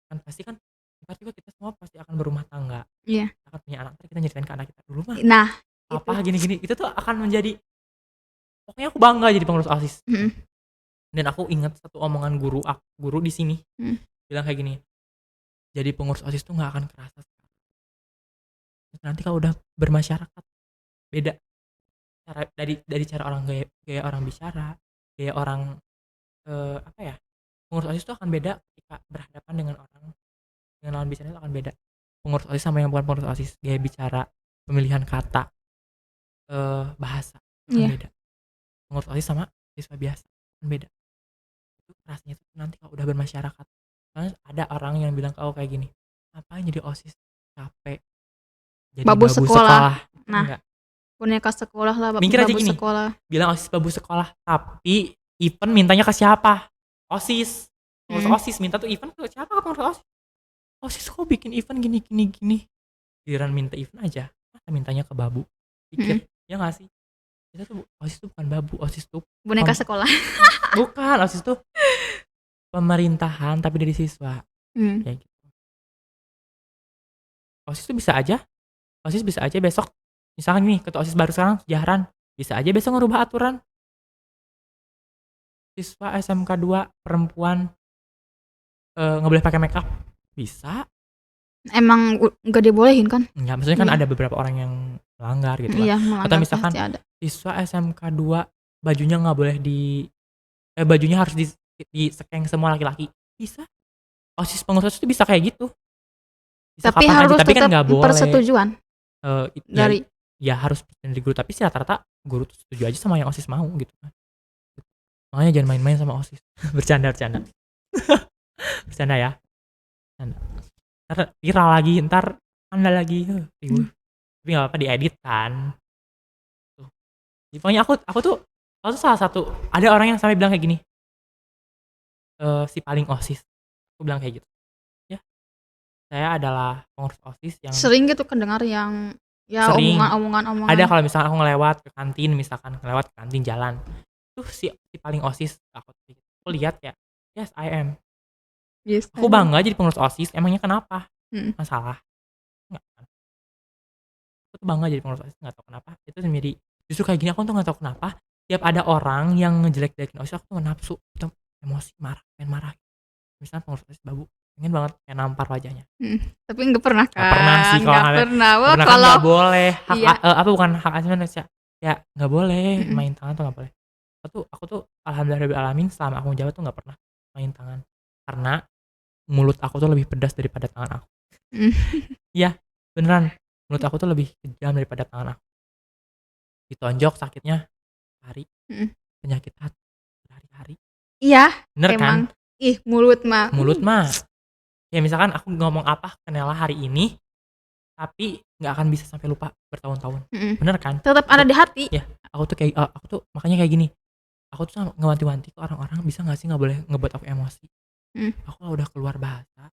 Kan pasti kan entar juga kita semua pasti akan berumah tangga, iya. akan punya anak, entar kita nyeritain ke anak kita, "Dulu mah Nah, itu. papa gini-gini." Itu tuh akan menjadi pokoknya aku bangga jadi pengurus OSIS. Mhm, Dan aku ingat satu omongan guru di sini, mhm, bilang kayak gini, "Jadi pengurus OSIS tuh nggak akan kerasa sekarang, nanti kalau udah bermasyarakat beda." Dari cara orang gaya gaya orang bicara, gaya orang, apa ya, pengurus OSIS tuh akan beda ketika berhadapan dengan orang, dengan lawan bicaranya itu akan beda. Pengurus OSIS sama yang bukan pengurus OSIS, gaya bicara, pemilihan kata, bahasa, itu akan iya. beda. Pengurus OSIS sama siswa biasa kan beda. Itu rasanya tuh nanti kalau udah bermasyarakat. Soalnya ada orang yang bilang ke aku kayak gini, "Ngapain jadi OSIS? Capek, jadi Babu babu sekolah. sekolah." Nah, Enggak, boneka sekolah lah, mikir aja babu gini, sekolah. bilang OSIS babu sekolah, tapi event mintanya ke siapa? OSIS. Pengurus Mhm, OSIS minta tuh event ke siapa? Ke pengurus OSIS. "OSIS kok bikin event gini gini gini." Giliran minta event aja, masa mintanya ke babu? mhm, Pikir, ya nggak sih? Kita tuh OSIS tuh bukan babu, OSIS tuh boneka sekolah. bukan, OSIS tuh pemerintahan tapi dari siswa, Mmm, kayak gitu. OSIS tuh bisa aja OSIS bisa aja besok misalkan nih ketua OSIS baru sekarang Jahran, bisa aja besok ngerubah aturan, siswa SMK 2 perempuan, nggak boleh pakai makeup, bisa. emang nggak dibolehin kan? Enggak, maksudnya kan Iya, ada beberapa orang yang melanggar gitu kan. iya Atau melanggar misalkan pasti ada. siswa SMK 2 bajunya nggak boleh bajunya harus di-skeng semua laki-laki, bisa. OSIS pengurus OSIS tuh bisa kayak gitu, bisa Tapi kapan aja, harus tapi kan tetap nggak boleh, persetujuan ya dari. ya harus dari guru, tapi sih rata-rata guru tuh setuju aja sama yang OSIS mau gitu kan. Makanya jangan main-main sama OSIS. Bercanda bercanda. Bercanda ya, bercanda. Entar viral lagi, entar Anda lagi, riweuh. Mmm, Tapi nggak apa-apa diedit kan, tuh. Pokoknya aku tuh salah satu ada orang yang sampai bilang kayak gini, si paling OSIS, aku bilang kayak gitu. Ya, saya adalah pengurus OSIS yang sering gitu kedengar yang, ya sering ada omongan-omongan. kalau misalkan aku ngelewat ke kantin, misalkan ngelewat ke kantin jalan, tuh si paling OSIS aku lihat ya, yes I am. Yes, Aku I am. bangga jadi pengurus OSIS, emangnya kenapa? Mhm, Masalah? Enggak kan? Aku tuh bangga jadi pengurus OSIS nggak tahu kenapa, itu menjadi justru kayak gini aku tuh nggak tahu kenapa, tiap ada orang yang ngejelek-jelekin OSIS aku tuh nafsu, tuh emosi, marah, pengen marah. Misalnya pengurus OSIS babu, pengen banget kayak nampar wajahnya. mhm, tapi nggak pernah Nggak pernah kan? sih kalau Nggak sampai pernah. Wah, karena kan kalau nggak boleh, iya, apa bukan hak asasi manusia, ya nggak boleh mhm, main tangan tuh nggak boleh. Aku tuh alhamdulillahirobbilalamin selama aku menjabat tuh nggak pernah main tangan, karena mulut aku tuh lebih pedas daripada tangan aku. Mhm. Iya, beneran. Menurut aku tuh lebih kejam daripada tangan aku. Ditonjok sakitnya hari, Mhm. penyakit hati berhari-hari. Iya, Bener emang. kan? Ih, mulut mah, Mulut mah, ya misalkan aku ngomong apa ke Nela hari ini, tapi nggak akan bisa sampai lupa bertahun-tahun. mhm. Bener kan? Tetep Aku ada di hati. ya, aku tuh makanya kayak gini, aku tuh ngewanti-wanti ke orang-orang, bisa nggak sih nggak boleh ngebuat aku emosi. Mhm, Aku kalau udah keluar bahasa,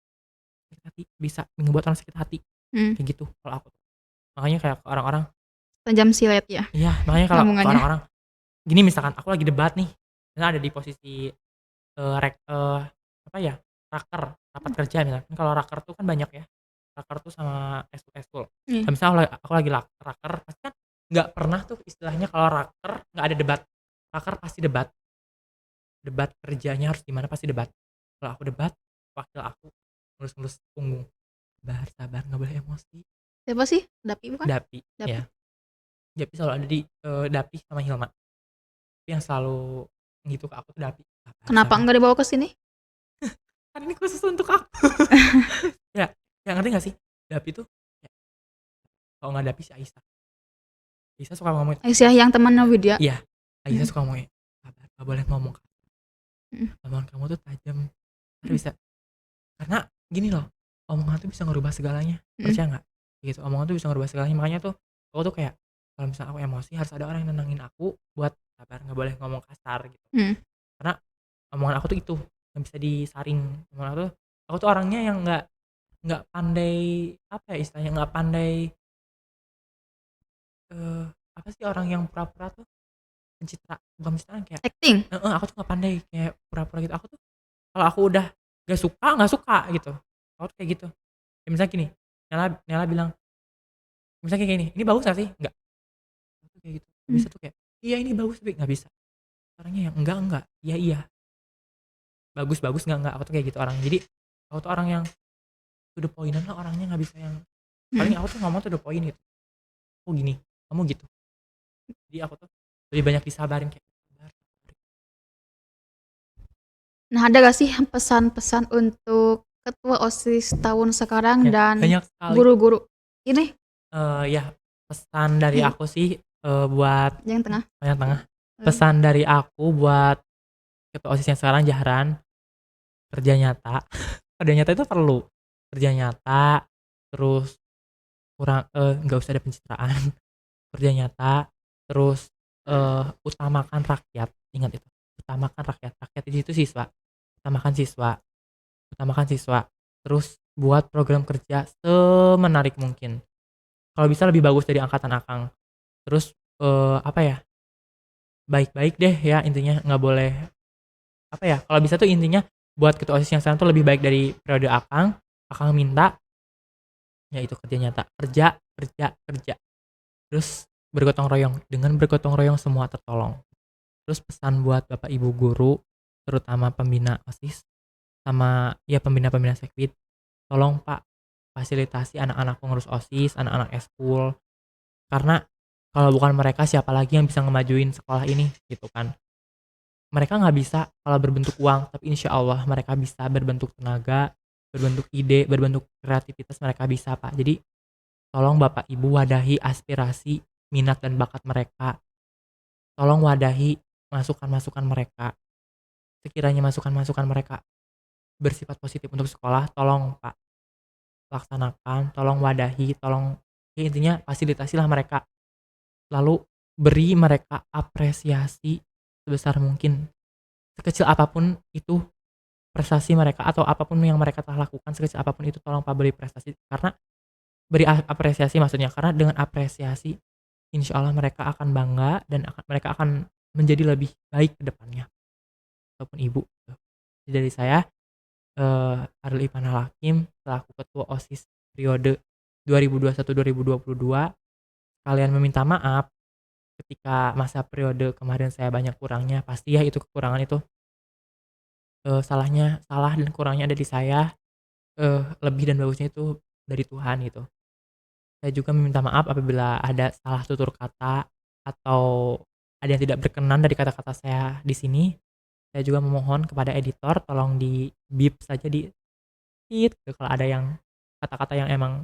sakit hati, bisa ngebuat orang sakit hati, mhm. kayak gitu kalau aku. Makanya kayak ke orang-orang Tajam silet ya iya, makanya kalau ke ngomongannya. orang-orang gini, misalkan aku lagi debat nih, misalnya ada di posisi, apa ya, rapat kerja misalnya, kan kalau raker tuh kan banyak ya, raker tuh sama eskul-eskul. Iya, Kalau misalnya aku lagi raker, pasti kan nggak pernah tuh istilahnya kalau raker nggak ada debat, raker pasti debat, debat kerjanya harus gimana pasti debat. Kalau aku debat, wakil aku ngelus-ngelus punggung, "Sabar sabar, nggak boleh emosi." siapa sih? Dapi bukan? Dapi, Dapi. ya, Dapi selalu ada di, Dapi sama Hilma, itu yang selalu gitu ke aku tuh Dapi, "Sabar Kenapa sabar." enggak dibawa ke sini? Kan ini khusus untuk aku. Ya, ya ngerti nggak sih? Dapi tuh ya, kalau nggak Dapi si Aisyah. Aisyah suka ngomong Aisyah yang temannya Widya? iya, Aisyah Mhm, suka ngomong, "Sabar, nggak boleh ngomong kasar, mhm, omongan kamu tuh tajam, entar mhm, bisa." Karena gini loh, omongan tuh bisa ngerubah segalanya, mhm, percaya nggak? Gitu, omongan tuh bisa ngerubah segalanya, makanya tuh aku tuh kayak kalau misalnya aku emosi harus ada orang yang nenangin aku buat, "Sabar, nggak boleh ngomong kasar," gitu. mhm, Karena omongan aku tuh itu, yang bisa disaring. Omongan aku tuh orangnya yang nggak pandai, apa ya istilahnya, nggak pandai, eee, apa sih orang yang pura-pura tuh bukan pencitraan, kayak acting? heeh, aku tuh nggak pandai kayak pura-pura gitu. Aku tuh kalau aku udah nggak suka gitu. Aku tuh kayak gitu. Ya misalnya gini, Nela Nela bilang misalnya kayak gini, "Ini bagus nggak sih?" "Enggak." Aku tuh kayak gitu. Nggak Mmm, bisa tuh kayak, "Iya ini bagus," tapi nggak bisa. Orangnya yang, "Enggak, iya iya, bagus, enggak." Aku tuh kayak gitu orangnya. Jadi aku tuh orang yang to the point-an lah orangnya, nggak bisa yang paling mhm. aku tuh ngomong to the point gitu. "Aku gini, kamu gitu." Jadi aku tuh lebih banyak disabarin kayak, "Sabar." Nah, ada gak sih pesan-pesan untuk ketua OSIS tahun sekarang Ya, dan banyak sekali. guru-guru? Ini, Ya, pesan dari aku sih, buat yang tengah, yang tengah, eee, pesan dari aku buat ketua OSIS yang sekarang, Jahran, kerja nyata. Kerja nyata itu perlu, kerja nyata, terus nggak usah ada pencitraan, kerja nyata, terus, utamakan rakyat, ingat itu, utamakan rakyat, rakyat di situ siswa, utamakan siswa utamakan siswa, terus buat program kerja semenarik mungkin, kalau bisa lebih bagus dari angkatan Akang, terus, apa ya, baik-baik deh ya intinya, nggak boleh, apa ya, kalau bisa tuh intinya buat ketua OSIS yang sekarang tuh lebih baik dari periode Akang. Akang minta, ya itu kerja nyata, kerja kerja kerja, terus bergotong royong, dengan bergotong royong semua tertolong. Terus pesan buat Bapak Ibu guru, terutama pembina OSIS sama ya pembina-pembina Sekwid, tolong Pak fasilitasi anak-anak pengurus OSIS, anak-anak eskul, karena kalau bukan mereka siapa lagi yang bisa ngemajuin sekolah ini gitu kan. Mereka nggak bisa kalau berbentuk uang, tapi insya Allah mereka bisa berbentuk tenaga, berbentuk ide, berbentuk kreativitas, mereka bisa Pak. Jadi tolong Bapak Ibu wadahi aspirasi, minat dan bakat mereka. Tolong wadahi masukan-masukan mereka. Sekiranya masukan-masukan mereka bersifat positif untuk sekolah, tolong Pak laksanakan, tolong wadahi, tolong ya intinya fasilitasilah mereka. Lalu beri mereka apresiasi sebesar mungkin. Sekecil apapun itu prestasi mereka atau apapun yang mereka telah lakukan, sekecil apapun itu tolong Pak beri prestasi, karena beri apresiasi maksudnya, karena dengan apresiasi insya Allah mereka akan bangga dan mereka akan menjadi lebih baik ke depannya, ataupun ibu gitu. Jadi dari saya, Aril Ipan Hakim selaku ketua OSIS periode 2021-2022, kalian meminta maaf ketika masa periode kemarin saya banyak kurangnya, pasti ya itu kekurangan itu, salah dan kurangnya ada di saya, lebih dan bagusnya itu dari Tuhan gitu. Saya juga meminta maaf apabila ada salah tutur kata atau ada yang tidak berkenan dari kata-kata saya di sini. Saya juga memohon kepada editor tolong di-beep saja, di-tit gitu kalau ada yang kata-kata yang emang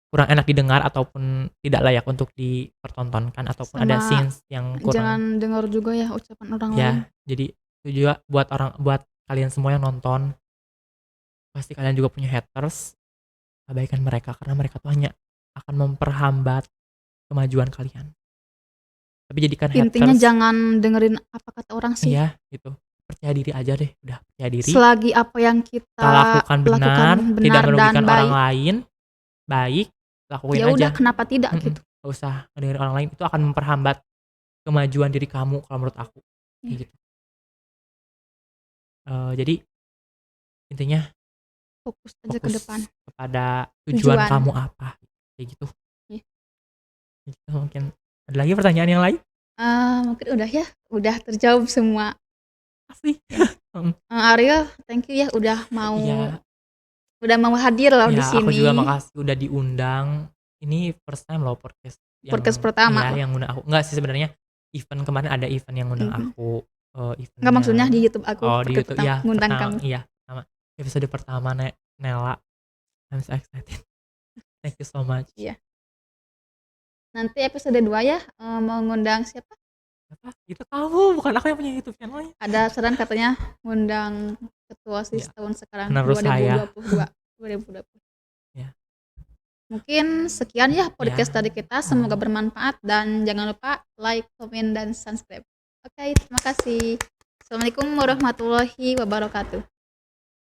kurang enak didengar ataupun tidak layak untuk dipertontonkan ataupun ada Sama scenes yang kurang jangan dengar juga ya ucapan orang lain. ya. Jadi itu juga buat kalian semua yang nonton, pasti kalian juga punya haters, abaikan mereka karena mereka tuh hanya akan memperhambat kemajuan kalian. Tapi jadikan Intinya haters jangan dengerin apa kata orang sih. iya gitu. Percaya diri aja deh, udah percaya diri. Selagi apa yang kita Kita lakukan benar, tidak benar dan merugikan orang baik, lain, baik, lakuin ya aja. udah kenapa tidak gitu. Gak usah ngedengerin orang lain, itu akan memperhambat kemajuan diri kamu kalau menurut aku. Kayak gitu. Jadi intinya Fokus aja ke fokus depan. kepada tujuan Tujuan. kamu apa, kayak gitu. Iya. Gitu mungkin. Ada lagi pertanyaan yang lain? Mungkin udah ya, udah terjawab semua. Pasti. Ariel, thank you ya udah mau Iya. hadir loh di Ya, aku sini. juga makasih udah diundang. Ini first time loh podcast Podcast pertama. Iya, yang ngundang aku. Enggak sih sebenarnya event kemarin ada event yang ngundang aku. Eventnya Enggak, maksudnya di YouTube aku Oh, di podcast YouTube pertama ya. ngundang Pertama, kamu. iya, pertama. Episode pertama Nela. I'm so excited. Thank you so much. Iya. Nanti episode 2 ya, mau ngundang siapa? Apa? Itu kamu, bukan aku yang punya YouTube channel-nya. Ada saran katanya ngundang ketua Iya. OSIS tahun sekarang Penerus saya. 2022. Ya. Mungkin sekian ya podcast Ya. dari kita, semoga bermanfaat dan jangan lupa like, komen dan subscribe. Oke, terima kasih. Assalamualaikum warahmatullahi wabarakatuh.